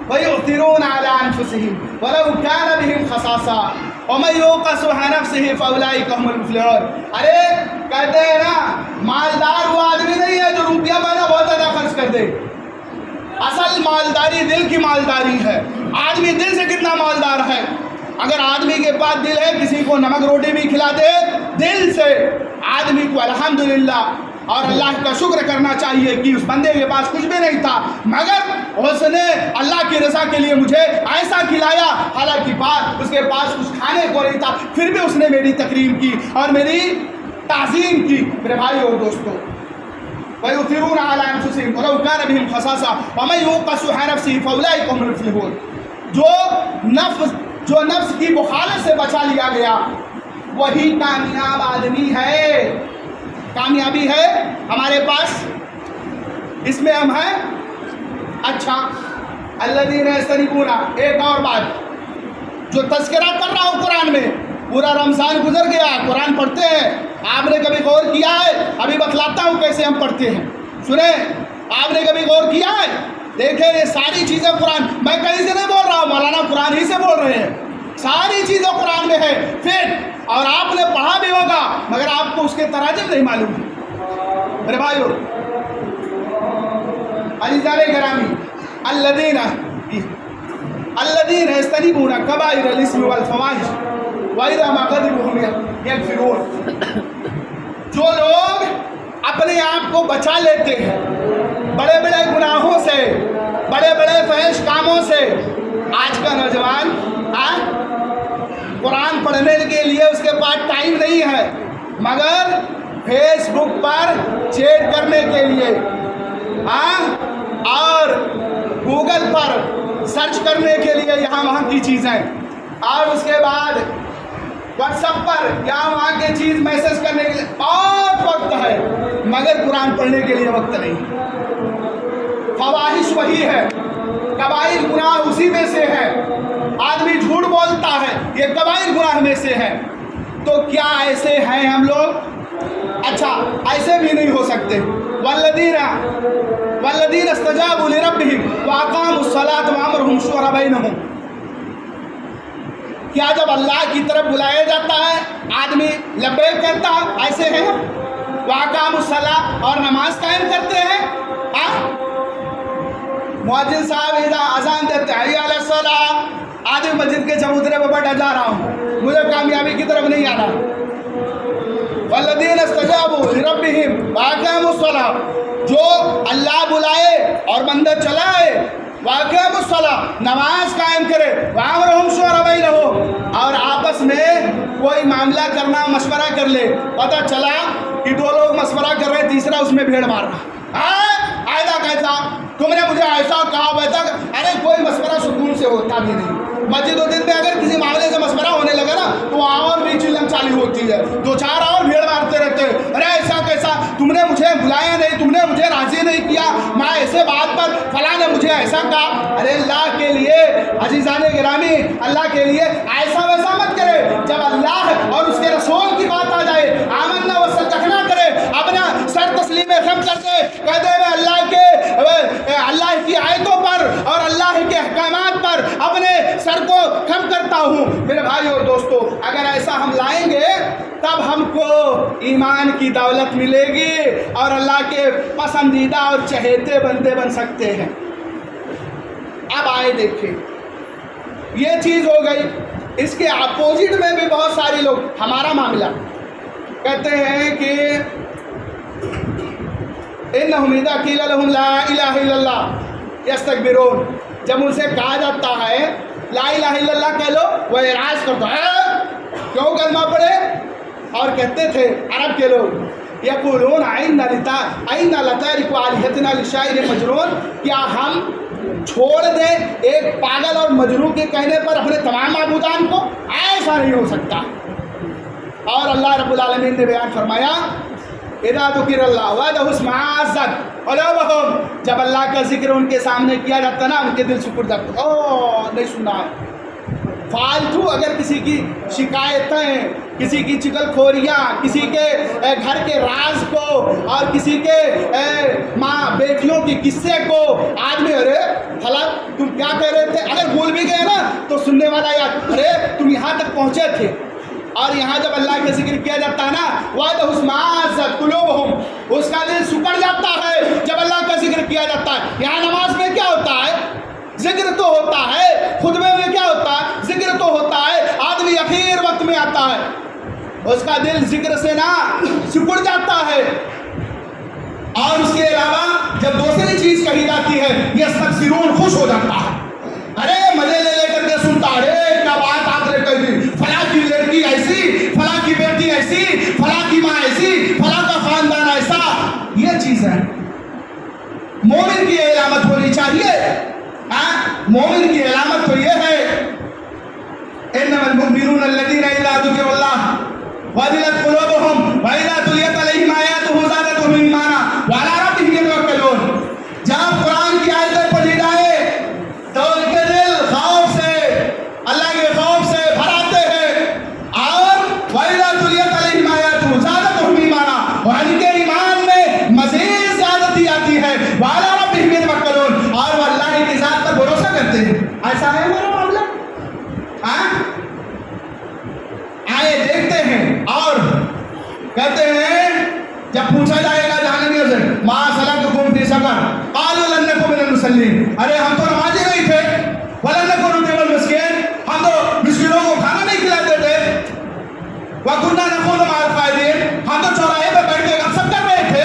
وَيُؤْثِرُونَ عَلَىٰ أَنفُسِهِمْ وَلَوْ كَانَ بِهِمْ خَصَاصَةٌ وَمَن يُوقَ شُحَّ نَفْسِهِ فَأُولَٰئِكَ هُمُ الْمُفْلِحُونَ. ارے کہتے ہیں نا، مالدار وہ آدمی نہیں ہے جو روپیہ پیسہ بہت زیادہ خرچ کر دے. اصل مالداری دل کی مالداری ہے. آدمی دل سے کتنا مالدار ہے. اگر آدمی کے پاس دل ہے، کسی کو نمک روٹی بھی کھلا دے دل سے، آدمی کو الحمدللہ اور اللہ کا شکر کرنا چاہیے کہ اس بندے کے پاس کچھ بھی نہیں تھا، مگر اس نے اللہ کی رضا کے لیے مجھے ایسا کھلایا، حالانکہ اس کے پاس کچھ کھانے کو نہیں تھا، پھر بھی اس نے میری تکریم کی اور میری تعظیم کی. میرے بھائی اور دوستوں، وَيُؤْثِرُونَ عَلَىٰ أَنفُسِهِمْ وَلَوْ كَانَ بِهِمْ خَصَاصَةٌ وَمَن يُوقَ شُحَّ نَفْسِهِ فَأُولَٰئِكَ هُمُ الْمُفْلِحُونَ. جو نفس کی بخالت سے بچا لیا گیا وہی کامیاب آدمی ہے. کامیابی ہے ہمارے پاس، اس میں ہم ہیں. اچھا الذین یجتنبون، ایک اور بات جو تذکرہ کر رہا ہوں قرآن میں، پورا رمضان گزر گیا، قرآن پڑھتے ہیں، آپ نے کبھی غور کیا ہے؟ ابھی بتلاتا ہوں کیسے ہم پڑھتے ہیں. سنیں، آپ نے کبھی غور کیا ہے؟ دیکھیں یہ ساری چیزیں قرآن، میں کہیں سے نہیں بول رہا ہوں، مولانا قرآن ہی سے بول رہے ہیں، ساری چیزیں قرآن میں ہے فٹ، اور آپ نے پڑھا بھی ہوگا مگر آپ کو اس کے تراجم نہیں معلوم ہے میرے بھائیو۔ عزیزان گرامی، الذین یجتنبون کبائر الاسم والفواحش واذا ما غضبوا هم یغفرون، جو لوگ اپنے آپ کو بچا لیتے ہیں بڑے بڑے گناہوں سے، بڑے بڑے فحش کاموں سے۔ آج کا نوجوان قرآن پڑھنے کے لیے اس کے پاس ٹائم نہیں ہے، مگر فیس بک پر چیٹ کرنے کے لیے اور گوگل پر سرچ کرنے کے لیے یہاں وہاں کی چیزیں، اور اس کے بعد واٹس ایپ پر یہاں وہاں کی چیز میسج کرنے کے لیے بہت وقت ہے، مگر قرآن پڑھنے کے لیے وقت نہیں۔ فواحش وہی ہے، کبائر گناہ اسی میں سے ہے، آدمی جھوٹ بولتا ہے، یہ کبائر گناہ میں سے ہے۔ تو کیا ایسے ہیں ہم لوگ؟ اچھا ایسے بھی نہیں ہو سکتے۔ والذین استجابوا لربہم واقاموا الصلاۃ وامرهم شورى بینہم، کیا جب اللہ کی طرف بلایا جاتا ہے آدمی لبیک کہتا ہے؟ ایسے ہیں واقاموا الصلاۃ، اور نماز قائم کرتے ہیں۔ مؤذن صاحب اذا اذان دیتے ہیں حی علی الصلاۃ، آدمی مسجد کے چبوترے پہ بیٹھا جا رہا ہوں، مجھے کامیابی کی طرف نہیں آنا۔ والذین استجابوا لربہم واقاموا الصلاۃ، جو اللہ بلائے اور بندہ چلائے، واقاموا الصلاۃ نماز قائم کرے، وامرهم شورى بینہم، اور آپس میں کوئی معاملہ کرنا مشورہ کر لے، پتہ چلا کہ دو لوگ مشورہ کر رہے، تیسرا اس میں بھیڑ مار رہا، آئدہ کیسا تم نے مجھے ایسا کہا ویسا، ارے کوئی مشورہ سکون سے ہوتا بھی نہیں۔ مسجد و دن میں اگر کسی معاملے سے مشورہ ہونے لگا نا تو اور بھی چلم چالی ہوتی ہے، دو چار اور بھیڑ مارتے رہتے ہیں، ارے ایسا کیسا، تم نے مجھے بلایا نہیں، تم نے مجھے راضی نہیں کیا، میں ایسے بات پر فلاں نے مجھے ایسا کہا۔ ارے اللہ کے لیے عزیزان گرامی، اللہ کے لیے ایسا ویسا مت کرے، جب اللہ اور اس کے رسول کی بات آ جائے آمنا وصدقنا کرے، اپنا سر تسلیم خم کر کے کہہ دے میں اللہ کی آیتوں پر اور اللہ کے احکامات پر اپنے سر کو خم کرتا ہوں۔ میرے بھائی اور دوستو، اگر ایسا ہم لائیں گے تب ہم کو ایمان کی دولت ملے گی اور اللہ کے پسندیدہ اور چہیتے بندے بن سکتے ہیں۔ اب آئے دیکھیں، یہ چیز ہو گئی، اس کے اپوزٹ میں بھی بہت سارے لوگ ہمارا معاملہ کہتے ہیں کہ انہم اذا قیل لہم لا الہ الا اللہ یستکبرون، جب ان سے کہا جاتا ہے لا الہ الا اللہ کہہ لو، وہ اعراض کرتا ہے، کیوں کلمہ پڑھے؟ اور کہتے تھے عرب کے لوگ یقولون اینا لتارک آلہتنا لشاعر مجنون، کیا ہم چھوڑ دیں ایک پاگل اور مجنون کے کہنے پر اپنے تمام معبودان کو؟ ایسا نہیں ہو سکتا۔ اور اللہ رب العالمین نے بیان فرمایا اذا ذکر اللہ وحدہ اشمئزت قلوبہم، جب اللہ کا ذکر ان کے سامنے کیا جاتا نا ان کے دل سکڑ جاتے، او نہیں سننا ہے۔ فالتو اگر کسی کی شکایتیں، کسی کی چگل خوریاں، کسی کے گھر کے راز کو اور کسی کے ماں بیٹیوں کی قصے کو آدمی ارے بھلا تم کیا کہہ رہے تھے، اگر بھول بھی گئے نا تو سننے والا یاد، ارے تم یہاں تک پہنچے تھے۔ اور یہاں جب اللہ کا ذکر کیا جاتا ہے نا وَإِذَا اشْمَأَزَّتْ قُلُوبُهُمْ، اس کا دل سکڑ جاتا ہے جب اللہ کا ذکر کیا جاتا ہے۔ یہاں نماز میں کیا ہوتا ہے؟ ذکر تو ہوتا ہے، خطبے میں کیا ہوتا ہے؟ ذکر تو ہوتا ہے، آدمی اخیر وقت میں آتا ہے، اس کا دل ذکر سے نا سکڑ جاتا ہے۔ اور اس کے علاوہ جب دوسری چیز کہی جاتی ہے یستبشرون، خوش ہو جاتا ہے، ارے مزے لے لے کر کے سنتا، ارے کیا بات آپ نے کہی تھی، فلاں کی لڑکی ایسی، فلاں کی بیٹی ایسی، فلاں کی ماں ایسی، فلاں کا خاندان ایسا۔ یہ چیز ہے مومن کی علامت ہونی چاہیے۔ مومن کی علامت تو یہ ہے انما المؤمنون الذين اذا ذكر الله وجلت قلوبهم واذا تليت عليهم آياته زادتهم ایمانا وعلى ربهم يتوکلون، جب قرآن کی آیتیں پڑھی جائے تو ان کے دل خوف سے، اللہ کے خوف سے بھر آتے ہیں، اور وَإِذَا تُلِيَتْ عَلَيْهِمْ آيَاتُهُ زَادَتْهُمْ ایمانا، اور ان کے ایمان میں مزید زیادتی آتی ایسا ہے ہمارا معاملہ؟ آئے دیکھتے ہیں اور کہتے ہیں جب پوچھا جائے گا جہنمیوں سے ما سلککم فی سقر قالوا لم نکن من المصلین، ارے ہم تو نمازی نہیں تھے، ولم نکن نطعم المسکین، ہم تو مسکینوں کو کھانا نہیں کھلاتے تھے، وکنا نخوض مع الخائضین، ہم تو چوراہے پہ بیٹھ کے گپ شپ کر رہے تھے،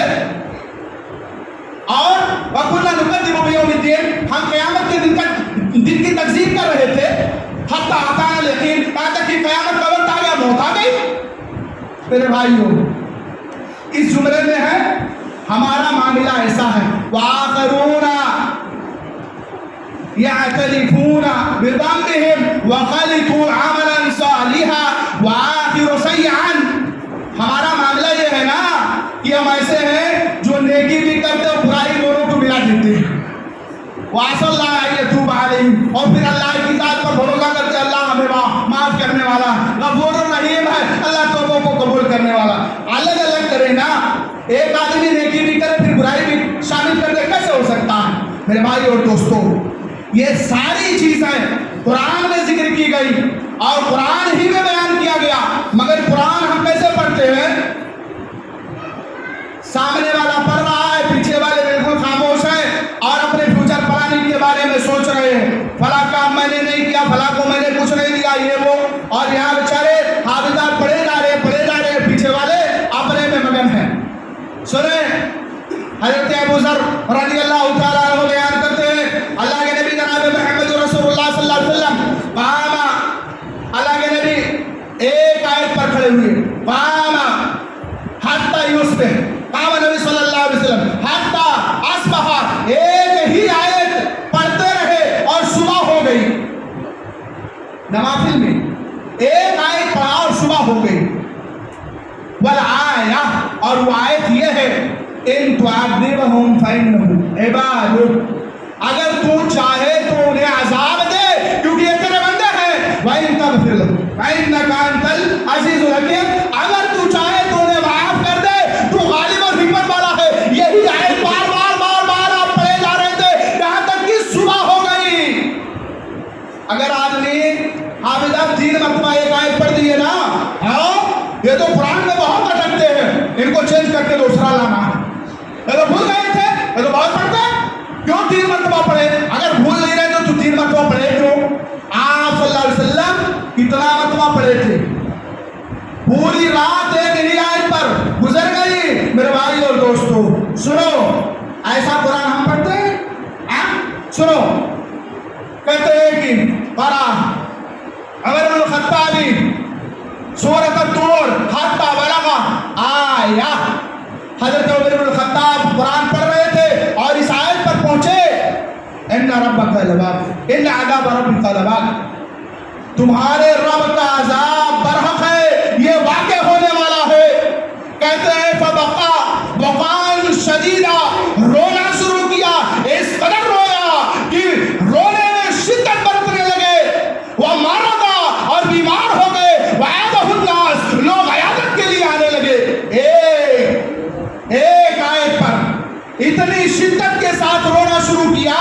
اور وکنا نکذب بیوم الدین، ہم قیامت کے دن کی تکذیب کر رہے تھے، حتی اتانا الیقین، کہا تک کہ قیامت کا وقت آ گیا، موت آ گئی۔ میرے بھائیو اس جملے میں ہے ہمارا معاملہ ایسا ہے، وآخرون يعترفون بذنبهم وخلقوا عملا صالحا وآخر سيئا، ہمارا معاملہ یہ ہے نا کہ ہم ایسے ہیں جو نیکی بھی کرتے اور برائی دونوں کو ملا دیتے ہیں، وعسى الله ان يتوب عليهم، اور پھر اللہ کی ذات پر بھروسہ کرتے اللہ ہمیں معاف کرنے والا غفور الرحیم ہے، اللہ توبوں کو قبول کرنے والا۔ الگ الگ کرے نا، ایک آدمی نیکی بھی کرے پھر برائی بھی شامل کر دے، کیسے ہو سکتا ہے؟ میرے بھائی اور دوستو یہ ساری چیزیں قرآن میں ذکر کی گئی اور قرآن ہی میں بیان کیا گیا، مگر قرآن ہم کیسے پڑھتے ہیں؟ سامنے والا پڑھ رہا ہے، پیچھے والے بالکل خاموش ہیں اور اپنے فیوچر پلاننگ کے بارے میں سوچ رہے ہیں، فلاں کام میں نے نہیں کیا، فلاں کو میں نے کچھ نہیں دیا، یہ وہ، اور یہاں بیچارے حافظات پڑھے جا رہے ہیں، پیچھے والے اپنے میں مگن ہیں۔ سنیں حضرت ابو ذر رضی اللہ تعالیٰ عنہ بیان کرتے ہیں، اللہ کے نبی جناب محمد رسول اللہ صلی اللہ علیہ وسلم قاما، اللہ کے نبی ایک آیت پر کھڑے ہوئے، قاما حتی یصبح، قام نبی صلی اللہ علیہ وسلم حتی اصبح، ایک ہی آیت پڑھتے رہے اور صبح ہو گئی، نوافل میں ایک آیت پڑھا اور صبح ہو گئی، والآیہ، اور وہ آیت یہ ہے ان تعذبهم فإنهم عبادک، اگر تو چاہے تو انہیں عذاب دے کیونکہ یہ تیرے بندے ہیں، وَإِن تَغْفِرْ لَهُمْ فَإِنَّكَ أَنْتَ الْعَزِيزُ الْحَكِيمُ، اگر تو چاہے تو انہیں معاف کر دے، تو غالب اور حکمت والا ہے۔ یہی آیت بار بار آپ پڑھے جا رہے تھے یہاں تک کہ صبح ہو گئی۔ اگر آدمی حافظ تین مرتبہ ایک آیت پڑھ دیے نا، یہ تو قرآن میں بہت اٹکتے ہیں، ان کو چینج کر کے دوسرا لانا ہے، یہ تو بھول گئے تھے، یہ تو بہت پڑھتے ہیں، کیوں تین مرتبہ پڑھے؟ اگر بھول نہیں رہے تو تین مرتبہ پڑھے کیوں؟ آپ صلی اللہ علیہ وسلم کتنا مرتبہ پڑھے تھے؟ پوری رات ایک ہی آیت پر گزر گئی۔ میرے بھائی اور دوستو سنو، ایسا قرآن ہم پڑھتے ہیں؟ سنو، کہتے ہیں کہ قرآ عمر بن الخطاب سورۃ الطور حتی بلغ آیہ، حضرت عمر بن الخطاب قرآن پڑھ رہے تھے اور اس آیت پر پہنچے، ان ربک لواقع، ان عذاب ربک لواقع، تمہارے رب کا عذاب برحق ہے، یہ واقع ہونے والا ہے۔ کہتے ہیں فبقا بقاء شدیدا، رونا شروع کیا، اس قدر رویا کہ رونے میں شدت برتنے لگے، وہ مرضا، اور بیمار ہو گئے، وعیدہ الناس، لوگ عیادت کے لیے آنے لگے۔ ایک آیت پر اتنی شدت کے ساتھ رونا شروع کیا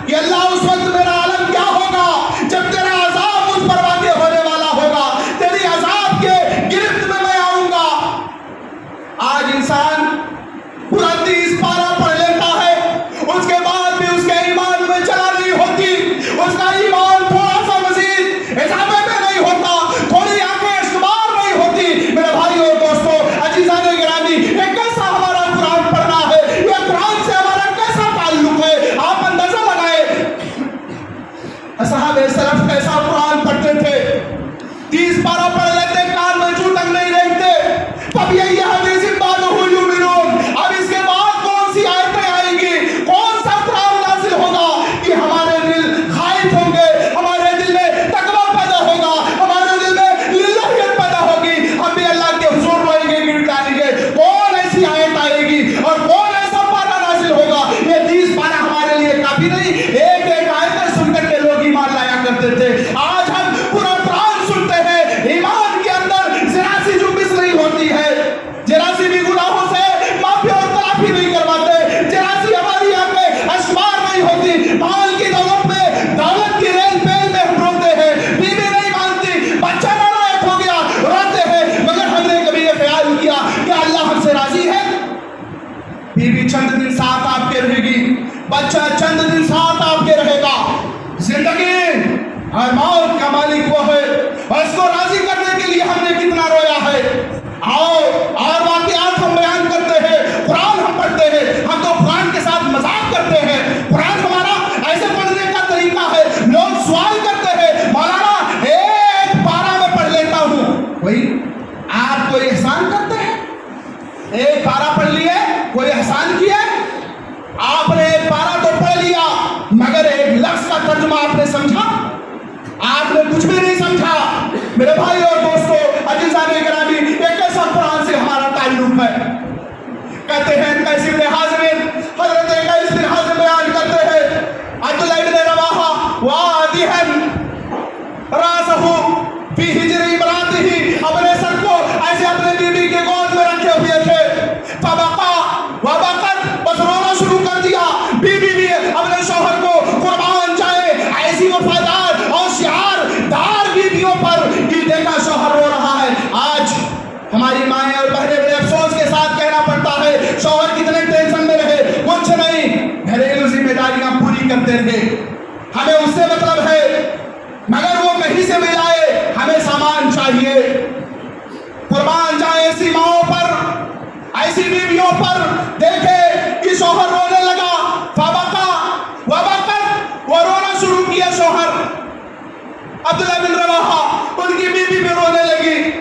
کہ اللہ اس وقت میرا عالم کیا ہوگا جب تیرا عذاب مجھ پر واقع ہونے والا ہوگا، تیری عذاب کے گرفت میں میں آؤں گا۔ آج انسان پورا 30 پارہ پڑھ لیتا ہے، اس کے بعد بھی اس کے ایمان میں چلا نہیں ہوتی، اس کا ایمان تھوڑا سا مزید اضافے میں نہیں ہوتا، تھوڑی آنکھیں اشکبار نہیں ہوتی۔ میرے بھائی اور دوستو عزیزان گرامی، یہ کیسا ہمارا قرآن پڑھنا ہے، یہ قرآن سے ہمارا کیسا تعلق ہے؟ آپ اندازہ لگائے اصحاب سلف کیسا قرآن پڑھتے تھے، 30 پارہ پڑھ لیتے، کان میں جو تک نہیں رہتے، تب یہی حدیث بعد یؤمنون، اب اس کے بعد کون سی آیتیں آئیں گی، کون سا قرآن نازل ہوگا کہ ہمارے دل خائف ہوں گے، ہمارے دل میں تقویٰ پیدا ہوگا، ہمارے دل میں للہیت پیدا ہوگی، ہم بھی اللہ کے حضور روئیں گے، گر ڈالیں گے۔ کون ایسی آیت آئے گی اور کون ایسا پارہ نازل ہوگا؟ یہ 30 پارہ ہمارے لیے کافی نہیں، ایک ایک آیتیں سن کر کے لوگ ایمان لایا کرتے تھے۔ آج ہم پورا قرآن سنتے ہیں، ایمان کے اندر اور موت کا مالک وہ ہے، اور اس کو راضی کرنے کے لیے ہم نے کتنا رویا ہے۔ آؤ اور واقعات ہم بیان کرتے ہیں، قرآن ہم پڑھتے ہیں، ہم تو قرآن کے ساتھ مذاق کرتے ہیں۔ قرآن ہمارا ایسے پڑھنے کا طریقہ ہے، لوگ سوال کرتے ہیں مولانا ایک پارہ میں پڑھ لیتا ہوں، کوئی آپ کوئی احسان کرتے ہیں؟ ایک پارہ پڑھ لیے کوئی احسان کیا؟ آپ نے ایک پارہ تو پڑھ لیا مگر ایک لفظ کا ترجمہ آپ نے سمجھا؟ آپ نے کچھ بھی نہیں سمجھا۔ میرے بھائی اور دوستو، عزیزان گرامی، ایک ایسا قرآن سے ہمارا تعلق ہے۔ کہتے ہیں قیس بن حازم، حضرت قیس بن حازم بیان کرتے ہیں عبداللہ بن رواحہ وادہن راسہ فی حجر امراتہ، اپنے سر کو ایسے اپنے بیوی کے گود میں رکھے ہوئے تھے، فبقا وبقت، بس رونا شروع کر دیا۔ بیوی بھی اپنے شوہر کو قربان جائے، ایسی وفادار اور شعار دار بیویوں پر کہ دیکھا شوہر رو رہا ہے۔ آج ہماری مائیں اور بہنیں بڑے افسوس کے ساتھ کہنا پڑتا ہے شوہر کتنے ٹینشن میں رہے، کچھ نہیں، گھریلو ذمہ داریاں پوری کرتے رہے، ہمیں اس سے مطلب ہے، مگر وہ کہیں سے مل آئے، ہمیں سامان چاہیے۔ قربان جائے ایسی ماؤں پر، ایسی بیویوں پر۔ دیکھے کہ شوہر رونے لگا، فبقا وبقت، وہ رونا شروع کیا شوہر۔ عبداللہ بن رواحہ، ان کی بیوی بھی رونے لگی۔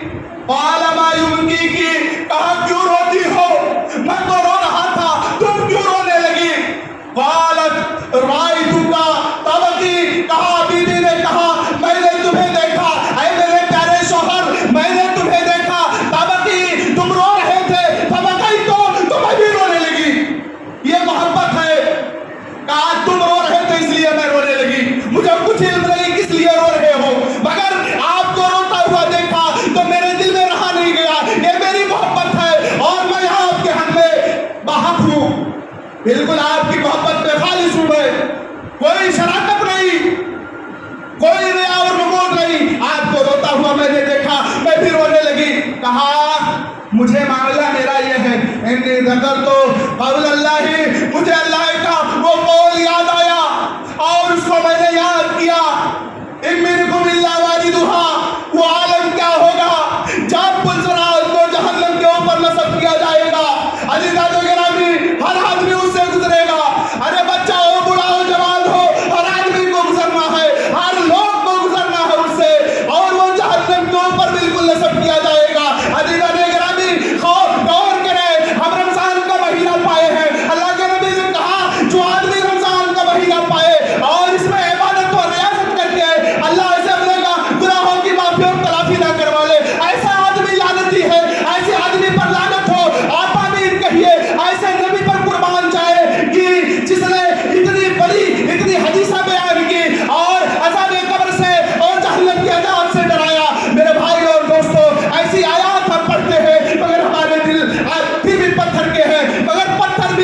قال ما یبکیکی، کہا کیوں روتی ہو؟ میں تو رو رہا تھا، تم کیوں رونے لگی؟ قالت رأیتک تبکی، کہا بیوی نے کہا میں نے تمہیں دیکھا، اے میرے پیارے شوہر، میں نے تمہیں دیکھا، تبکی، تم رو رہے تھے، فبکیت، تو میں بھی رونے لگی۔ یہ محبت ہے۔ کہا تم رو رہے تھے اس لیے میں رونے لگی، مجھے کچھ علم نہیں کس لیے رو رہے ہو، مگر آپ کو روتا ہوا دیکھا تو میرے دل میں رہا نہیں گیا، یہ میری محبت ہے اور میں یہاں آپ کے حق میں بحق ہوں، بالکل آپ کی محبت میں خالص ہوں میں، کوئی شراکت نہیں، کوئی ریا اور نمود نہیں۔ آپ کو روتا ہوا میں نے دیکھا، میں بھی رونے لگی۔ کہا مجھے معاملہ میرا یہ ہے، انی ذکرت قول اللہ، مجھے اللہ کا وہ قول یاد آیا اور اس کو میں نے یاد کیا، ان منکم الا واردھا، وہ عالم کیا ہوگا جب پلسرات کو جہنم کے اوپر نصب کیا جائے گا۔ عزیزان و گرامی، ہر آدمی اس سے گزرے گا، ارے بچہ ہو، بوڑھا ہو، جوان ہو، ہر آدمی کو گزرنا ہے، ہر لوگ کو گزرنا ہے اس سے، اور وہ جہنم کے اوپر بالکل نصب کیا جائے گا۔ عزیزان و گرامی، غور کریں، ہم رمضان کا مہینہ پائے ہیں، اللہ کے نبی نے کہا جو آدمی رمضان کا مہینہ پائے اور اس میں عبادت اور ریاضت کر کے اللہ سے اپنے گناہوں کی معافی اور تلافی نہ کروا لے، ایسا آدمی لعنتی ہے، ایسے آدمی پر لعنت ہو۔ آپ آمین کہیے، ایسے نبی پر قربان جائے کہ جس نے اتنی بڑی اتنی حدیثہ بیان کی اور عذاب قبر سے اور جہنم کے عذاب سے ڈرایا۔ میرے بھائی اور دوستو، ایسی آیات ہم پڑھتے ہیں مگر ہمارے دل پھر بھی پتھر کے ہیں، مگر پتھر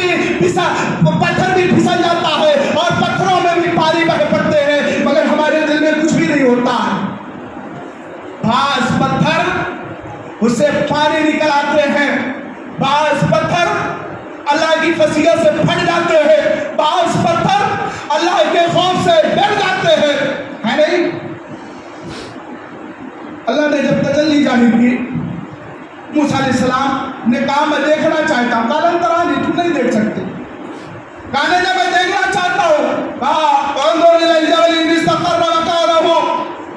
بھی پھسل جاتا ہے اور پتھروں میں بھی پانی بہہ پڑتے ہیں مگر ہمارے دل میں کچھ بھی نہیں ہوتا۔ بعض پتھر اس سے پانی نکل آتے ہیں، بعض پتھر اللہ کی خشیت سے پھٹ جاتے ہیں، بعض پتھر اللہ کے خوف سے ڈر جاتے ہیں، ہے نہیں؟ اللہ نے جب تجلی ظاہر کی، موسیٰ علیہ السلام نے کہا میں دیکھنا چاہتا ہوں، قال لن ترانی، تم نہیں دیکھ سکتے، کہا جب میں دیکھنا چاہتا ہوں، کہا انظر الی الجبل ان استقر مکانہ،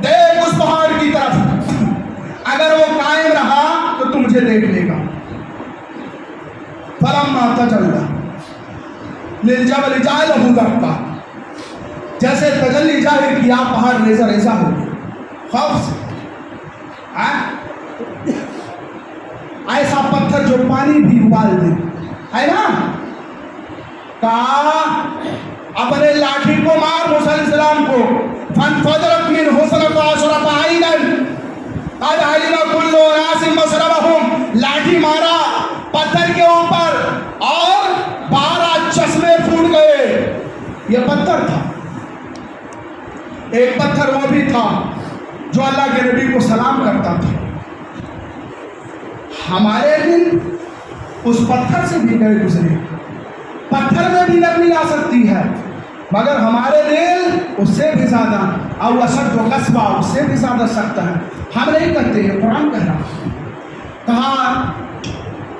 دیکھ اس پہاڑ کی طرف، اگر وہ قائم رہا تو تم مجھے دیکھ لے گا۔ فلما تجلی للجبل جعلہ دکا، جیسے تجلی ظاہر کیا پہاڑ ریزہ ریزہ ہو گیا خوف سے۔ ایسا پتھر جو پانی بھی ابال دے، ہے نا؟ کہا اپنے لاٹھی کو مار موسیٰ علیہ السلام کو، فانفجرت منہ اثنتا عشرۃ عینا قد علم کل اناس مشربہم، لاٹھی مارا پتھر کے اوپر اور 12 چشمے پھوٹ گئے۔ یہ پتھر تھا، ایک پتھر وہ بھی تھا جو اللہ کے نبی کو سلام کرتا تھا۔ ہمارے دل اس پتھر سے بھی گئے گزرے، پتھر میں بھی نرمی آ سکتی ہے، مگر ہمارے دل اس سے بھی زیادہ او اشد و قصبہ اس سے بھی زیادہ سخت ہے. ہم نہیں کرتے، یہ قرآن کہہ رہا. کہا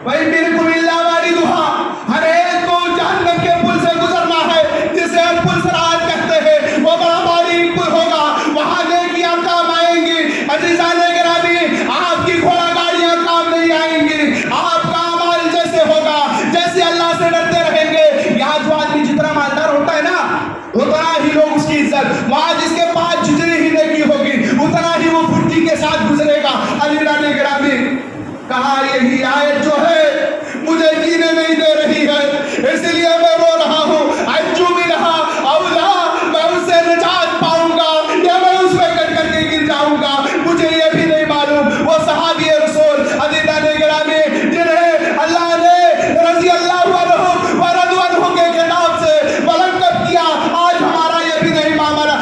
بھائی بالکل اللہ والی دعا، ہر ایک کو جہنم کے پل سے گزرنا ہے جسے ہم پل سرات کہتے ہیں. وہ بڑا باریک پل ہوگا، وہاں نیکیاں کام آئیں گی. عزیزان گرامی، آپ کی گھوڑا گاڑیاں کام نہیں آئیں گی. آپ کا عمل جیسے ہوگا، جیسے اللہ سے ڈرتے رہیں گے. یہاں جو آدمی جتنا مالدار ہوتا ہے نا، اتنا ہی لوگ اس کی عزت، وہاں جس کے پاس جتنی ہی نیکی ہوگی اتنا ہی وہ پھرتی کے ساتھ گزرے گا. عزیزان گرامی، کہا یہی آیت جو ہے مجھے جینے نہیں دے رہی ہے، اس لیے میں رو رہا ہوں. انجو منہا اولا، میں اس سے نجات پاؤں گا یا میں اس میں کٹ کر کے گر جاؤں گا، مجھے یہ بھی نہیں معلوم. وہ صحابی رسول عزیزان گرامی جنہیں اللہ نے رضی اللہ عنہ ورضوا عنہ کے خطاب سے بلند کیا، آج ہمارا یہ بھی نہیں معاملہ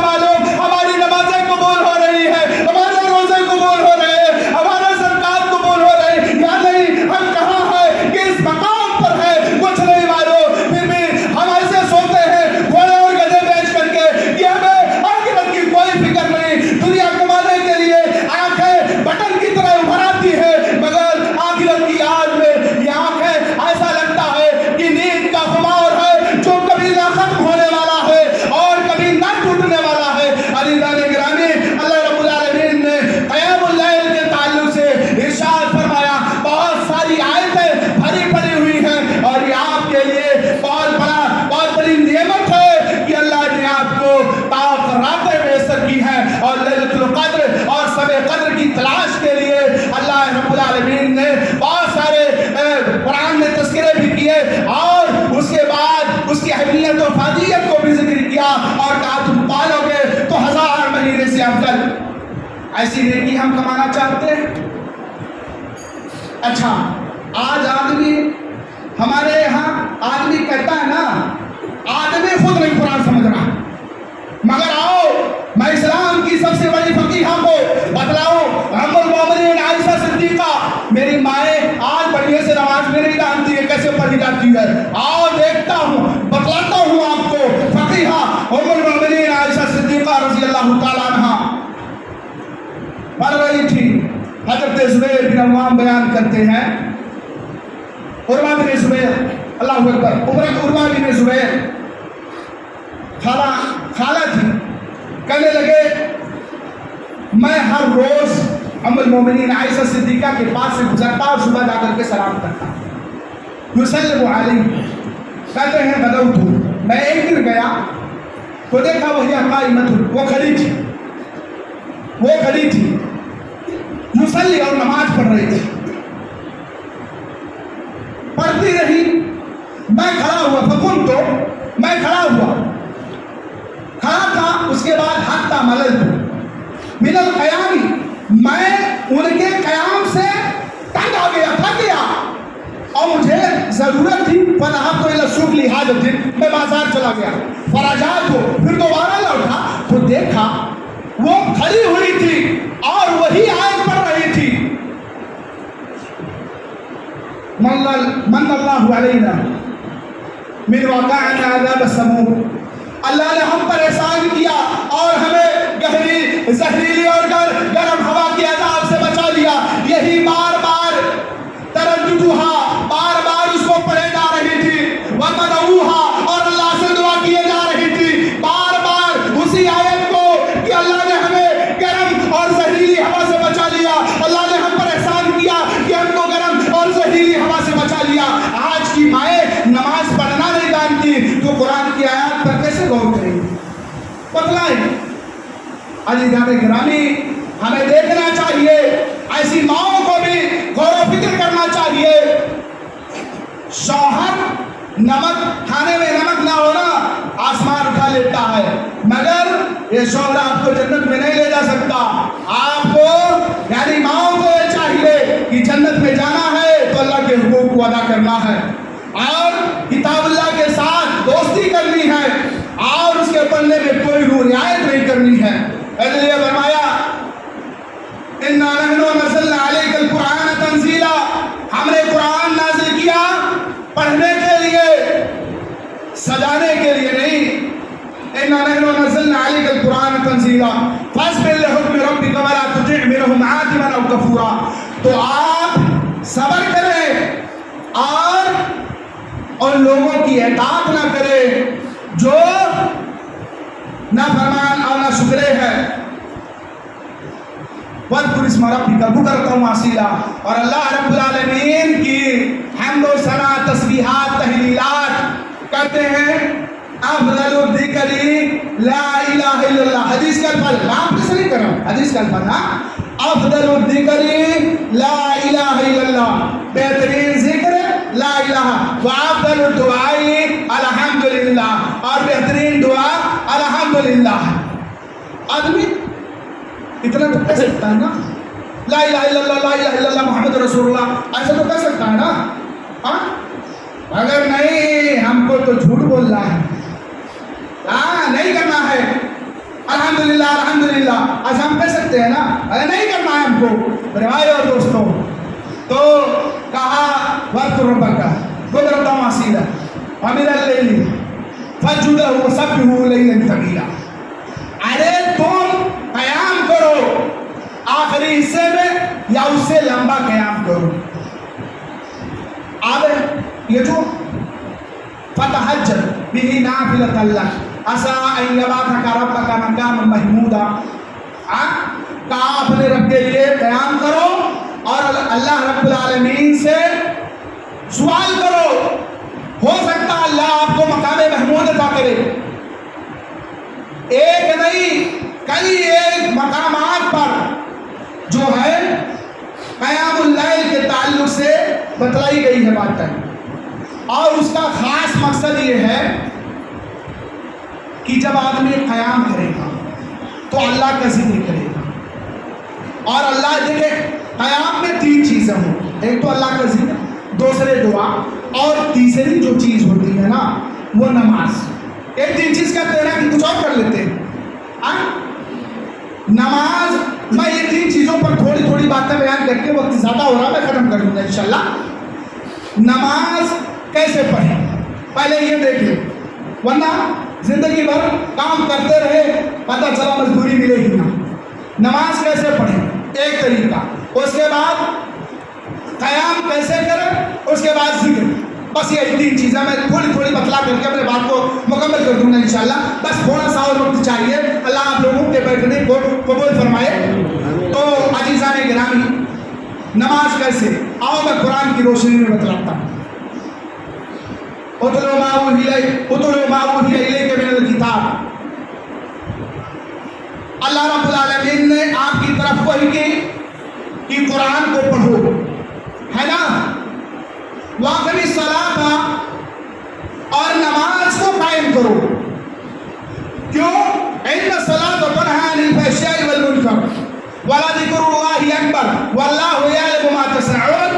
معلوم. ہماری نمازیں قبول ہو رہی ہے، ہمارے روزے قبول ہو رہے ہیں، ہمارے صدقات قبول ہو رہے ہیں یا نہیں، ہم کہاں ہیں، کس مقام پر ہے، کچھ نہیں معلوم. پھر بھی ہم ایسے سوتے ہیں گھوڑے اور گدھے بیچ کر کے کہ ہمیں آخرت کی کوئی فکر نہیں. دنیا کمانے کے لیے آنکھیں بٹن کی طرح ابھر آتی ہے، مگر آخرت کی یاد میں یہ آنکھیں ایسا لگتا ہے کہ نیند کا خمار ہے جو کبھی نہ ختم ہونے والا ہے اور کبھی نہ ٹوٹنے والا ہے. عزیزان گرامی، اللہ رب العالمین نے قیام اللیل کے تعلق سے ارشاد فرمایا. بہت ساری آیتیں بھری پڑی ہوئی ہیں اور یہ آپ کے لیے بہت بڑی نعمت ہے کہ اللہ نے آپ کو راتیں میسر کی ہیں. اور لیلۃ القدر اور شب قدر کی تلاش کے لیے اللہ رب العالمین نے بہت سارے قرآن میں تذکرے بھی کیے اور اس کے بعد اس کی اہمیت و فضیلت کو بھی ذکر کیا اور کہا تم پالو گے تو 1000 مہینے سے افضل. ایسی نیکی ہم کمانا چاہتے ہیں. اچھا، آج آدمی ہمارے یہاں آدمی کہتا ہے نا، آدمی خود نہیں قرآن سمجھ رہا، مگر آؤ میں اسلام کی سب سے بڑی فقیہہ کو بتلاؤں. ام المومنین عائشہ صدیقہ، میری مائیں آج بڑھنے سے نماز میں نہیں جانتی ہے، کیسے پڑھی جاتی ہے. آؤ دیکھتا ہوں، بتلاتا ہوں آپ کو. فقیہہ ام المومنین عائشہ صدیقہ رضی اللہ تعالیٰ عنہا پڑھ رہی تھی. حضرت زبیر بن عوام بیان کرتے ہیں، عروہ بن زبیر، اللہ اکبر، عروہ بن زبیر خالہ تھی. کہنے لگے میں ہر روز ام المومنین عائشہ صدیقہ کے پاس سے گزرتا اور صبح جا کر کے سلام کرتا. یسلم علیہ، کہتے ہیں غدوت، میں ایک دن گیا تو دیکھا وہی قائمۃ، وہ کھڑی تھی یصلی، اور نماز پڑھ رہی تھی. پڑھتی رہی، میں کھڑا ہوا، فقمت، میں کھڑا تھا. اس کے بعد حتی مللت من القیام، میں ان کے قیام سے تنگ آ گیا، تھک گیا اور مجھے ضرورت تھی. فذهبت الى السوق لحاجة، میں بازار چلا گیا. فرجعت، پھر دوبارہ لوٹا تو دیکھا وہ کھڑی ہوئی تھی اور وہی آیت پڑھ رہی تھی. من اللہ علینا من وقعنا عذاب السموم، اللہ نے ہم پر احسان کیا اور ہمیں گہری زہریلی اور گرم ہوا کے عذاب سے بچا لیا. یہی بار بار ترددھا، بار بار اس کو پڑھے جا رہی تھی. وَتَدَعُوهَا، اور اللہ سے دعا کیے جا رہی تھی بار بار اسی آیت کو کہ اللہ نے ہمیں گرم اور زہریلی ہوا سے بچا لیا. اللہ نے ہم پر احسان کیا کہ ہم کو گرم اور زہریلی ہوا سے بچا لیا. آج کی مائیں نماز پڑھنا نہیں جانتی تو قرآن کی آیات پر کیسے غور کریں گے؟ بتلائیں. عزیزان گرامی، ہمیں دیکھنا چاہیے، ایسی ماؤں کو بھی غور و فکر کرنا چاہیے. شوہر نمک کھانے میں نمک نہ ہونا آسمان اٹھا لیتا ہے، مگر یہ شوہر آپ کو جنت میں نہیں لے جا سکتا. آپ کو یعنی ماؤں کو یہ چاہیے کہ جنت میں جانا ہے تو اللہ کے حقوق کو ادا کرنا ہے اور کتاب اللہ کے ساتھ دوستی کرنی ہے اور اس کے پڑھنے میں کوئی رعایت نہیں کرنی ہے. اس لیے فرمایا اِنَّا نَحْنُ نَزَّلْنَا عَلَيْكَ الْقُرْآنَ تَنزِيلًا، ہم نے قرآن نازل کیا پڑھنے کے لیے، سجانے کے لیے نہیں. تنزیلا فاصبر لحکم ربک ولا تطع منهم عاصما او کفورا. تو آپ صبر کریں اور ان لوگوں کی اطاعت نہ کریں جو نافرمان اور ناشکرے ہیں. وَاذْكُرِ اسْمَ رَبِّكَ بُكْرَةً وَأَصِيلًا. اور اللہ رب العالمین کی حمد و ثنا تسبیحات تحلیلات کرتے ہیں. افضل الذکر لا الہ الا اللہ. حدیث کا الفاظ میں آپ سے نہیں کر رہا ہوں, حدیث کا الفاظ نا. افضل الذکر لا الہ الا اللہ, بہترین ذکر لا الہ. وافضل الدعاء الحمدللہ, اور بہترین دعا الحمدللہ. آدمی اتنا تو کہہ سکتا ہے نا, لا الہ الا اللہ, لا الہ الا اللہ محمد رسول اللہ, ایسا تو کہہ سکتا ہے نا. ہاں اگر نہیں ہم کو تو جھوٹ بول رہا ہے, ہاں نہیں کرنا ہے الحمدللہ الحمدللہ, ایسا ہم کہہ سکتے ہیں نا. اگر نہیں کرنا ہے ہم کو میرے بھائی اور دوستوں, تو کہا وَاذْكُرْ رَبَّكَ بُكْرَةً وَأَصِيلًا وَمِنَ اللَّيْلِ فَاسْجُدْ لَهُ وَسَبِّحْهُ لَيْلًا طَوِيلًا. ارے تم قیام کرو آخری حصے میں یا اس سے لمبا قیام کرو. اب یہ جو فتحجد به نافلة لك عسى ان يبعثك ربك مقاما محمودا, کہا اپنے رب کے لیے قیام کرو اور اللہ رب العالمین سے سوال کرو, ہو سکتا اللہ آپ کو مقام محمود عطا کرے. ایک نہیں کئی ایک مقامات پر جو ہے قیام اللیل کے تعلق سے بتلائی گئی ہے باتیں, اور اس کا خاص مقصد یہ ہے کہ جب آدمی قیام کرے گا تو اللہ کا ذکر کرے گا. اور اللہ دیکھے قیام میں تین چیزیں ہوں, ایک تو اللہ کا ذکر, دوسرے دعا, اور تیسری جو چیز ہوتی ہے نا وہ نماز. ایک تین چیز کہتے ہیں نا کہ کچھ اور کر لیتے ہیں. نماز, میں یہ تین چیزوں پر تھوڑی تھوڑی باتیں بیان کر کے, وقت زیادہ ہو رہا میں ختم کر دوں گا انشاءاللہ. نماز کیسے پڑھیں پہلے یہ دیکھیں, ورنہ زندگی بھر کام کرتے رہے پتہ چلا مزدوری ملے ہی نہ. نماز کیسے پڑھیں ایک طریقہ, اس کے بعد قیام کیسے کریں, اس کے بعد ذکر. بس یہ تین چیزیں میں تھوڑی تھوڑی بتلا کر کے اپنے بات کو مکمل کر دوں گا انشاءاللہ. بس تھوڑا سا اور وقت چاہیے, اللہ آپ لوگوں کے بیٹھنے کو قبول فرمائے. تو عزیزان گرامی, نماز کیسے, آؤ میں قرآن کی روشنی میں بتلاتا ہوں. اتلو ما اوحی الیک من الکتاب, اللہ رب العالمین نے آپ کی طرف وحی کی کہ قرآن کو پڑھو, ہے نا. واقعی الصلاۃ, اور نماز کو قائم کرو. کیوں؟ ان الصلاۃ تنہی عن الفحشاء والمنکر ولذکر اللہ اکبر واللہ یعلم ما تصنعون.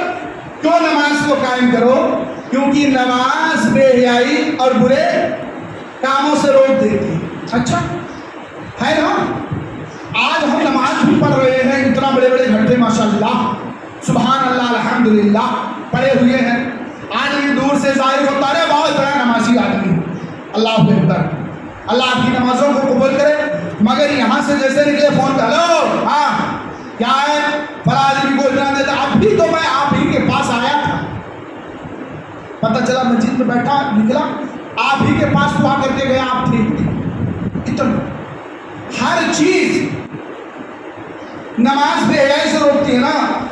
کیوں نماز کو قائم کرو؟ کیونکہ نماز بے حیائی اور برے کاموں سے روک دیتی. اچھا ہے نا. آج ہم نماز بھی پڑھ رہے ہیں, اتنا بڑے بڑے گھنٹے ماشاءاللہ سبحان اللہ الحمدللہ پڑھے ہوئے ہیں. آدمی دور سے ظاہر ہوتا ہے بہت بڑا نمازی آدمی, اللہ اکبر, اللہ آپ کی نمازوں کو قبول کرے. مگر یہاں سے جیسے نکلے فون پہ, ہلو ہاں کیا ہے, فلاں آدمی کو اتنا دیتا. اب بھی تو میں آپ ہی کے پاس آیا تھا, پتہ چلا مسجد میں بیٹھا نکلا, آپ ہی کے پاس تو آ کر کے گیا, آپ تھے. اتنا ہر چیز نماز بے حیائی سے روکتی ہے نا.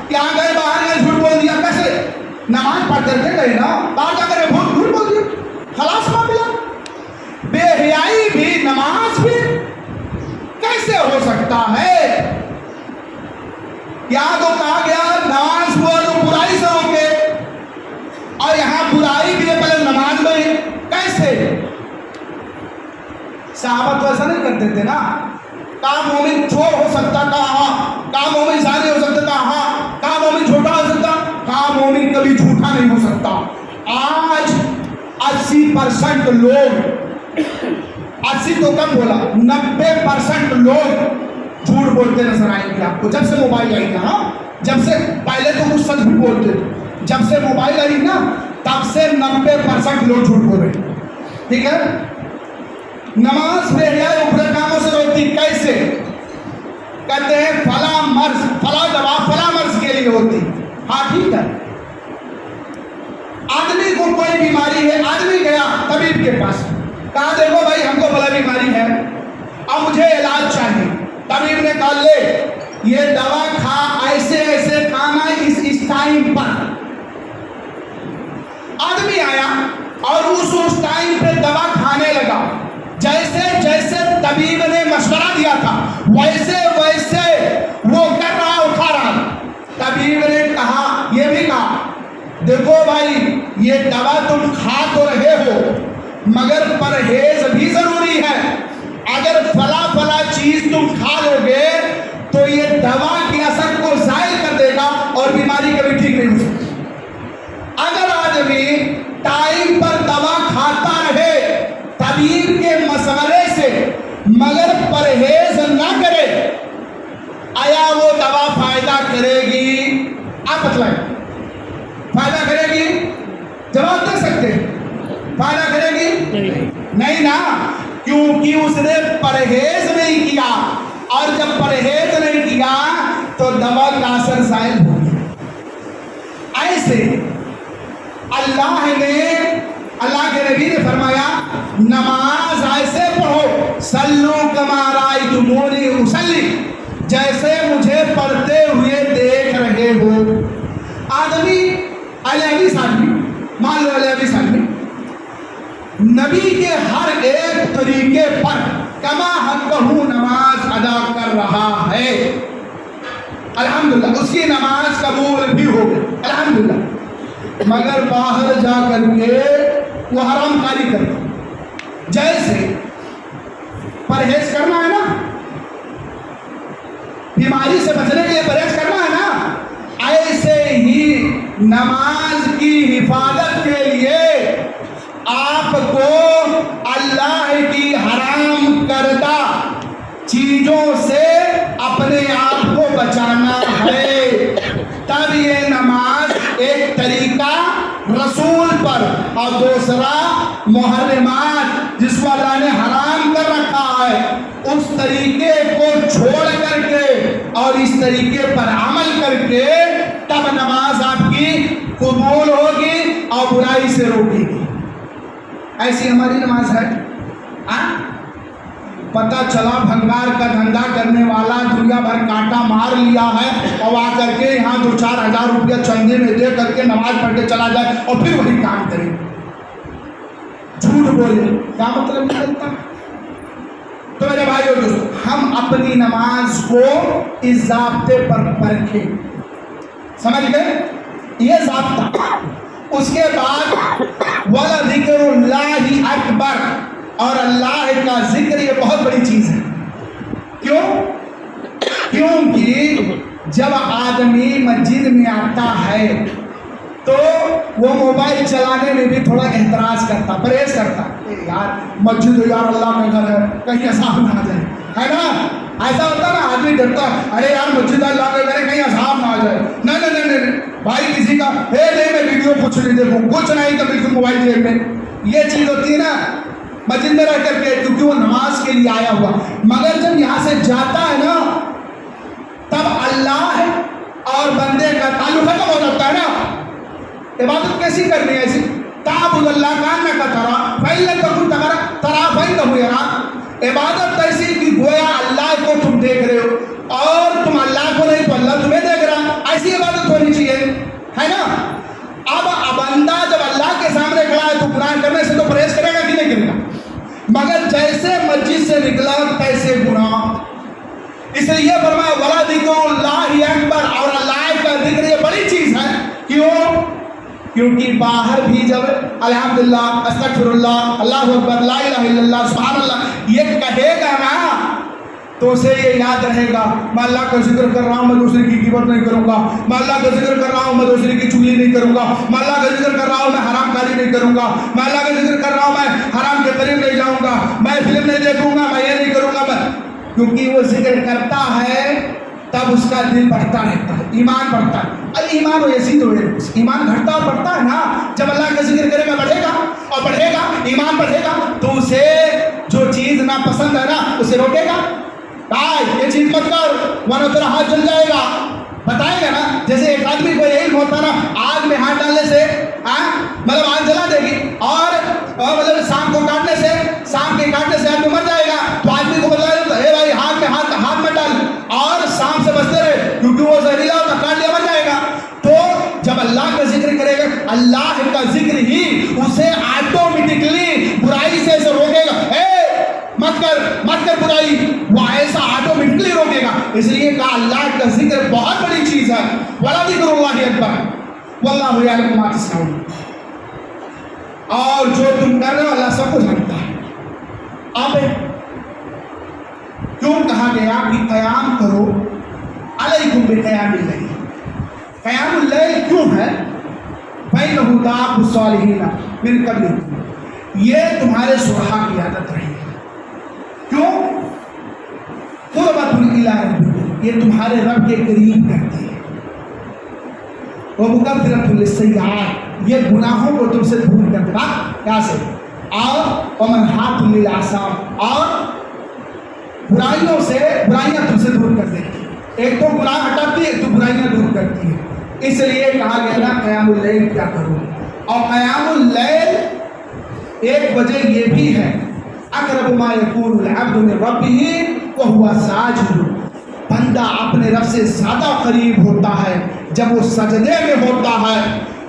کیا گئے باہر گئے جھوٹ بول دیا, کیسے نماز پڑھ کر کے گئے نا, باہر جا کر جھوٹ بول دیا, خلاص معاملہ. بے حیائی بھی نماز بھی کیسے ہو سکتا ہے؟ یہاں تو کہا گیا نماز وہ جو برائی سے روکے, اور یہاں برائی بھی ہے پہلے نماز میں. کیسے؟ صحابہ تو ایسا نہیں کرتے تھے نا. کہاں مومن چور ہو سکتا تھا, ہاں. کہاں مومن زانی ہو سکتا تھا, ہاں. کہاں مومن جھوٹا ہو سکتا, کہاں مومن کبھی جھوٹا نہیں ہو سکتا. آج 80% لوگ, 80 تو کم بولا, 90% لوگ جھوٹ بولتے نظر آئیں گے آپ کو. جب سے موبائل آئی نا, جب سے, پہلے تو کچھ سچ بھی بولتے تھے, جب سے موبائل آئی نا تب سے 90% لوگ جھوٹ بول رہے ہیں. ٹھیک ہے. نماز بے حیائی اور برے کاموں سے روکتی ہوتی کیسے؟ کہتے ہیں فلاں مرض، فلاں دوا فلاں مرض کے لیے ہوتی. ہاں ٹھیک ہے، آدمی کو کوئی بیماری ہے، آدمی گیا طبیب کے پاس، کہا دیکھو بھائی ہم کو بڑا بیماری ہے اب مجھے علاج چاہیے. طبیب نے کہا لے یہ دوا کھا، ایسے ایسے کھانا اس ٹائم پر. آدمی آیا اور اس ٹائم پہ دوا کھانے لگا. جیسے جیسے طبیب نے مشورہ دیا تھا ویسے ویسے وہ کر رہا اٹھا رہا. طبیب نے کہا، یہ بھی کہا دیکھو بھائی یہ دوا تم کھا تو رہے ہو مگر پرہیز بھی ضروری ہے. اگر فلاں فلاں چیز تم کھا لو گے تو یہ دوا کے اثر کو زائل کر دے گا اور بیماری کبھی ٹھیک نہیں ہو سکتی. اگر آدمی ٹائم پر دوا کھاتا رہے طبیب کے مشورے سے مگر پرہیز نہ کرے، آیا وہ دوا فائدہ کرے گی؟ آپ بتلائیں، فائدہ کرے گی؟ جواب دے سکتے فائدہ کرے گی؟ نہیں نا، کیونکہ اس نے پرہیز نہیں کیا، اور جب پرہیز نہیں کیا تو دوا کا اثر زائل ہو گیا. ایسے اللہ کے نبی نے فرمایا نماز ایسے پڑھو صلو کما رأیتمونی اصلی، جیسے مجھے پڑھتے ہوئے دیکھ رہے ہو. آدمی حدیث آدمی مان لو حدیث آدمی نبی کے ہر ایک طریقے پر کما حقہ نماز ادا کر رہا ہے، الحمدللہ اس کی نماز قبول بھی ہو گئی الحمدللہ. مگر باہر جا کر کے وہ حرام کاری کرتا. جیسے پرہیز کرنا ہے نا، بیماری سے بچنے کے لیے پرہیز کرنا ہے نا، ایسے ہی نماز کی حفاظت کے لیے آپ کو اللہ کی حرام کردہ چیزوں سے اپنے آپ کو بچانا ہے. تب یہ نماز ایک طریقہ رسول پر، اور دوسرا محرمات جس کو اللہ نے حرام کر رکھا ہے اس طریقے کو چھوڑ کر کے اور اس طریقے پر عمل کر کے تب نماز آپ کی قبول ہوگی اور برائی سے روکے گی. ایسی ہماری نماز ہے. پتہ چلا بھنگار کا دھندا کرنے والا دنیا بھر کانٹا مار لیا ہے اور آ کر کے یہاں 2-4 ہزار روپیہ چندے میں دے کر کے نماز پڑھ کے چلا جائے اور پھر وہی کام کرے، جھوٹ بولے، کیا مطلب نکلتا؟ تو میرے بھائی اور دوستو، ہم اپنی نماز کو اس ضابطے پر پرکھیں. سمجھ گئے؟ یہ ضابطہ. اس کے بعد وَلَذِكْرُ اللَّهِ أَكْبَرُ، اور اللہ کا ذکر یہ بہت بڑی چیز ہے. کیوں؟ کیونکہ جب آدمی مسجد میں آتا ہے تو وہ موبائل چلانے میں بھی تھوڑا احتراز کرتا، پرہیز کرتا. یار مسجد یار اللہ کا گھر ہے، کہیں عذاب نہ آ جائے، ہے نا؟ ایسا ہوتا نا، آدمی ڈرتا، ارے یار مسجد اللہ کا گھر ہے کہیں عذاب نہ آ جائے. نہیں بھائی کسی کا نہیں میں ویڈیو کچھ نہیں دیکھوں، کچھ نہیں تو بالکل موبائل دیکھ میں. یہ چیز ہوتی ہے نا مسجد میں رہ کر کے، کیونکہ وہ نماز کے لیے آیا ہوا. مگر جب یہاں سے جاتا ہے نا تب اللہ اور بندے کا تعلق ختم ہو جاتا ہے نا. عبادت کیسی کرنی ہے؟ ایسی تعبد اللہ کانک ترا فإن لم تكن ترا فإنه يراك. عبادت ایسی کہ گویا اللہ کو تم دیکھ رہے ہو اور تم اللہ کو نہیں تو اللہ تمہیں دیکھ رہا. ایسی عبادت ہونی چاہیے، ہے نا؟ اب بندہ جب اللہ کے سامنے کھڑا ہے تو گناہ کرنے سے تو پرہیز کرے گا کہ نہیں کرے گا؟ مگر جیسے مسجد سے نکلا تیسے گناہ. اس لیے یہ فرمایا وَلَذِكْرُ اللَّهِ أَكْبَرُ، اور اللہ کا ذکر یہ بڑی چیز ہے. کیوں؟ کیونکہ باہر بھی جب الحمدللہ استغفر اللہ اللہ اکبر لا الہ الا اللہ سبحان اللہ یہ کہے گا نا تو اسے یہ یاد رہے گا میں اللہ کا ذکر کر رہا ہوں، میں دوسرے کی غیبت نہیں کروں گا، میں اللہ کا ذکر کر رہا ہوں، میں دوسرے کی چغلی نہیں کروں گا، میں اللہ کا ذکر کر رہا ہوں، میں حرام کاری نہیں کروں گا، میں اللہ کا ذکر کر رہا ہوں، میں حرام کے قریب نہیں جاؤں گا، میں فلم نہیں دیکھوں گا، میں یہ نہیں کروں گا. میں کیونکہ وہ ذکر کرتا ہے تب اس کا دل بڑھتا رہتا ہے، ایمان بڑھتا ہے. ایمان ایسی تو ہے، ایمان گھٹتا اور بڑھتا ہے نا. جب اللہ کا ذکر کرے گا بڑھے گا اور بڑھے گا، ایمان بڑھے گا تو اسے جو چیز ناپسند ہے نا اسے روکے گا. یہ چیز مت کر ورنہ تیرا ہاتھ جل جائے گا. بتائے گا نا, جیسے ایک آدمی کو علم ہوتا نا آگ میں ہاتھ ڈالنے سے مطلب آگ جلا دے گی, اور مطلب سانپ کو کاٹنے سے آدمی مر جائے گا, تو آدمی کو بتایا جاتا ہے بھائی ہاتھ میں ہاتھ مت ڈال, اور سانپ سے بچتے رہے کیونکہ وہ زہریلا ہوتا, کاٹ لیا مر جائے گا. تو جب اللہ کا ذکر کرے گا, اللہ کا ذکر ہی اسے آٹومیٹکلی برائی سے روکے گا. مت کر برائی, وہ ایسا آٹومیٹکلی روکے گا. اس لیے کہا اللہ کا ذکر بہت بڑی چیز ہے. وَلَذِكْرُ اللَّهِ أَكْبَرُ وَاللَّهُ يَعْلَمُ مَا تَصْنَعُونَ. اور جو تم کر رہے ہو اللہ سب کو جانتا ہے. اب کیوں کہا گیا کہ قیام کرو, علیکم بقیام اللیل. قیام اللیل کیوں ہے؟ فَإِنَّهُ دَأْبُ الصَّالِحِينَ مِن قَبْلِكُمْ. یہ تمہارے صلحاء کی عادت رہی ہے. کیوں؟ قربۃ الی ربکم, یہ تمہارے رب کے قریب کرتی ہے. ومکفرۃ للسیئات, یہ گناہوں کو تم سے دور کر دے گا. کیا سے؟ اور ومنہاۃ للآثام, اور برائیوں تم سے دور کر دے گی. ایک تو گناہ ہٹاتی ہے, ایک تو برائیاں دور کرتی ہے. اس لیے کہا گیا نا قیام اللیل کیا کرو. اور قیام اللیل ایک وجہ یہ بھی ہے, اقرب ما یکون العبد من ربہ وہو ساجد. بندہ اپنے رب سے زیادہ قریب ہوتا ہے جب وہ سجدے میں ہوتا ہے.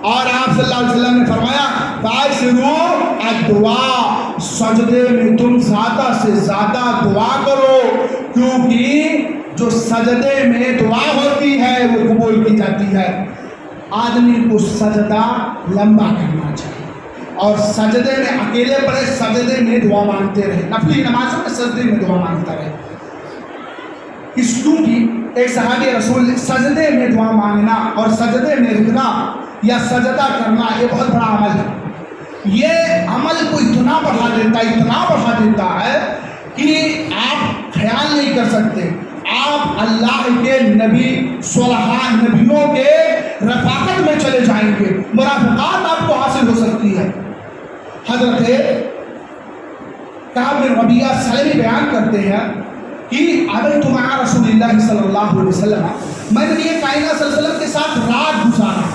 اور آپ صلی اللہ علیہ وسلم نے فرمایا فَأَكْثِرُوا الدُّعَاء, سجدے میں تم زیادہ سے زیادہ دعا کرو, کیونکہ جو سجدے میں دعا ہوتی ہے وہ قبول کی جاتی ہے. آدمی کو سجدہ لمبا کرنا چاہیے, اور سجدے میں اکیلے پڑے سجدے میں دعا مانگتے رہے. نفلی نمازوں میں سجدے میں دعا مانگتا رہے. اس کیونکہ ایک صحابی رسول نے سجدے میں دعا مانگنا اور سجدے میں رکنا یا سجدہ کرنا یہ بہت بڑا عمل ہے. یہ عمل کو اتنا بڑھا دیتا ہے کہ آپ خیال نہیں کر سکتے. آپ اللہ کے نبی صلحاء نبیوں کے رفاقت میں چلے جائیں گے, مرافقات آپ کو حاصل ہو سکتی ہے. حضرت کعب بن ربیعہ سلمی بیان کرتے ہیں کہ عبدت مع رسول اللہ صلی اللہ علیہ وسلم, میں نے یہ کائنات صلی اللہ علیہ وسلم کے ساتھ رات گزارا.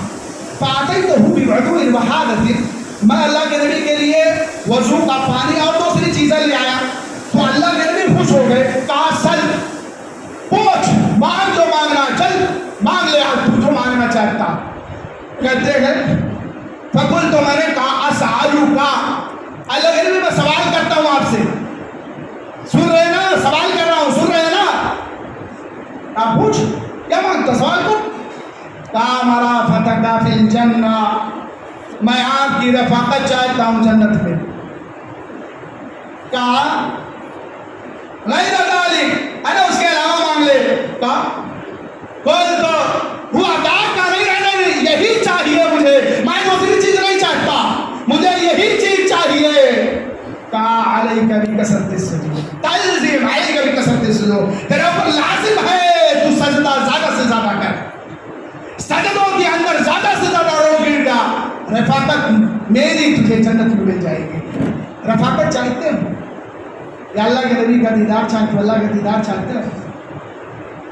فاتیتہ بوضوء وحاجۃ, میں اللہ کے نبی کے لیے وضو کا پانی اور دوسری چیزیں لے آیا. تو اللہ کے نبی خوش ہو گئے, کہا سل, پوچھ, مانگ جو مانگنا, چل مانگ لے, تو جو مانگنا چاہتا. کہتے ہیں فقل, تو میں نے کہا اسالک, اللہ کے نبی میں سوال کرتا ہوں آپ سے, سن رہے نا, سوال کر رہا ہوں, سن رہے نا, آپ پوچھ کیا مانگتا, سوال کر. کہا مرافقتک فی الجنہ, میں آپ کی رفاقت چاہتا ہوں جنت میں. کہا غیر ذالک, ارے اس کے علاوہ مانگ لے. کہا قل تو ہوا داغ کا نہیں رہنے, یہی چاہیے مجھے, میں دوسری چیز نہیں چاہتا, مجھے یہی چیز چاہیے. کہا علیک بکثرۃ السجود, تلزم علیک بکثرۃ السجود, تیرے اوپر لازم ہے تو سجدہ زیادہ سے زیادہ کر, سجدوں کے اندر زیادہ سے زیادہ رو گر جا. رفاقت میری تجھے جنت میں مل جائے گی. رفاقت چاہتے ہو یا اللہ کے نبی کا دیدار چاہتے ہو؟ اللہ کا دیدار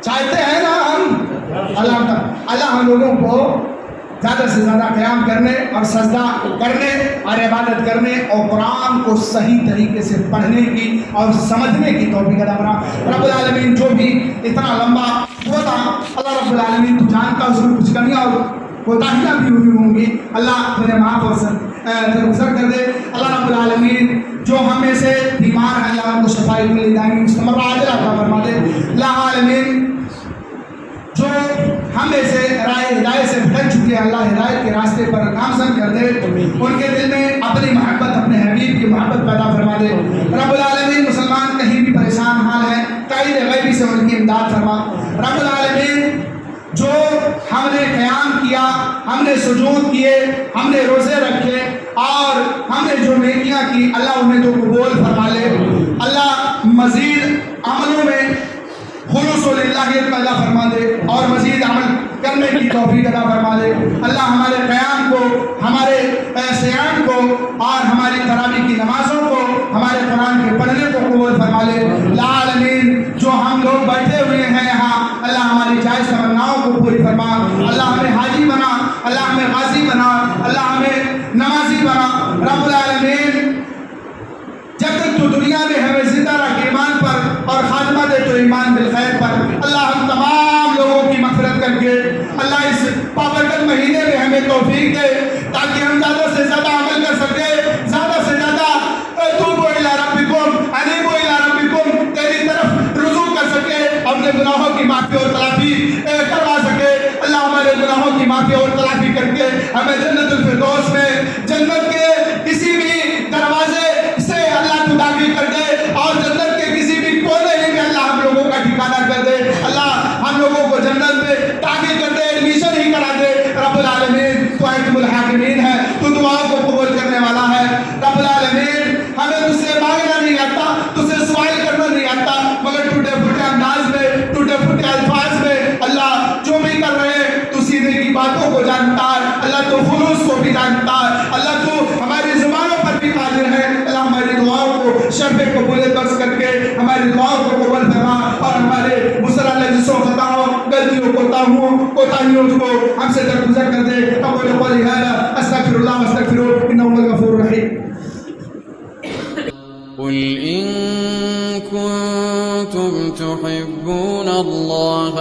چاہتے ہیں نا ہم. اللہ ہم لوگوں کو زیادہ سے زیادہ قیام کرنے اور سجدہ کرنے اور عبادت کرنے اور قرآن کو صحیح طریقے سے پڑھنے کی اور سمجھنے کی توفیق عطا فرما. رب العالمین جو بھی اتنا لمبا ہوتا, اللہ رب العالمین تو جانتا, اس میں کچھ کمیاں اور کوتاہیاں بھی ہوئی ہوں گی, اللہ تیرے معاف اور گزر کر دے. اللہ رب العالمین جو ہم میں سے بیمار ہیں اللہ ان کو شفائی مل جائیں گی, مستمر عاجلہ عطا فرما دے. اللہ عالمین جو ہم میں سے رائے ہدایت سے بھٹک چکے ہیں اللہ ہدایت کے راستے پر گامزن کر دے, ان کے دل میں اپنی محبت, اپنے حبیب کی محبت پیدا فرما دے. رب العالمین مسلمان کہیں بھی پریشان حال ہیں, تائید غیبی سے ان کی امداد فرما. رب العالمین جو ہم نے قیام کیا, ہم نے سجود کیے, ہم نے روزے رکھے اور ہم نے جو نیکیاں کی, اللہ انہیں تو قبول فرما لے. اللہ مزید عملوں میں خلوص للہ پیدا فرما دے اور مزید عمل کرنے کی توفیق عطا فرما دے. اللہ ہمارے قیام کو, ہمارے صیام کو اور ہماری تراویح کی نمازوں کو, ہمارے قرآن کے پڑھنے کو قبول فرما لے. العالمین جو ہم لوگ اللہ ہماری جائز تمناؤں کو پوری فرما، اللہ ہمیں حاجی بنا، اللہ ہمیں غازی بنا، اللہ ہمیں نمازی بنا رب العالمین۔ جب تک تو دنیا میں ہمیں زندہ رکھ ایمان پر اور خاتمہ دے تو ایمان بالخیر پر۔ اللہ ہم تمام لوگوں کی مغفرت کر کے اللہ اس پابرکت مہینے میں ہمیں توفیق دے تاکہ ہم زیادہ سے زیادہ عمل کر سکے، زیادہ سے زیادہ توبوا الی ربکم انیبوا الی ربکم تیری طرف رجوع کر سکے، اپنے گناہوں کی معافی اور تلافی کروا سکے۔ اللہ ہمارے گناہوں کی معافی اور تلافی کر کے ہمیں جنت الفردوس میں جنت کے کسی بھی دروازے سے اللہ تو داخل کر دے، اور جنت کے کسی بھی کونے میں اللہ ہم لوگوں کا ٹھکانہ کر دے۔ اللہ ہم لوگوں کو جنت میں داخل کر دے، ایڈمیشن ہی کرا دے۔ رب العالمین تو احکم الحاکمین ہے، تو دعاؤں کو قبول کرنے والا ہے۔ رب العالمین ہمیں تجھ سے مانگنا نہیں آتا، تجھ سے سوال کرنا نہیں آتا، مگر ٹوٹے پھوٹے انداز میں، ٹوٹے پھوٹے الفاظ میں اللہ جو بھی کر رہے ہیں تو سیدھے کی باتوں کو جانتا ہے، اللہ تو خلوص کو بھی جانتا ہے، اللہ تو ہماری زبانوں پر بھی قادر ہے۔ اللہ ہماری دعاؤں کو شرف قبولیت بخش کر کے ہماری دعاؤں کو قبول فرما، اور ہمارے مسلح لجزوں خطاؤں غلطیوں کوتاہیوں کو ہم سے درگزر کر دے۔ اقول قولی ھذا استغفر اللہ واستغفروہ انہ هو الغفور الرحیم۔ قل إن كنتم تحبون الله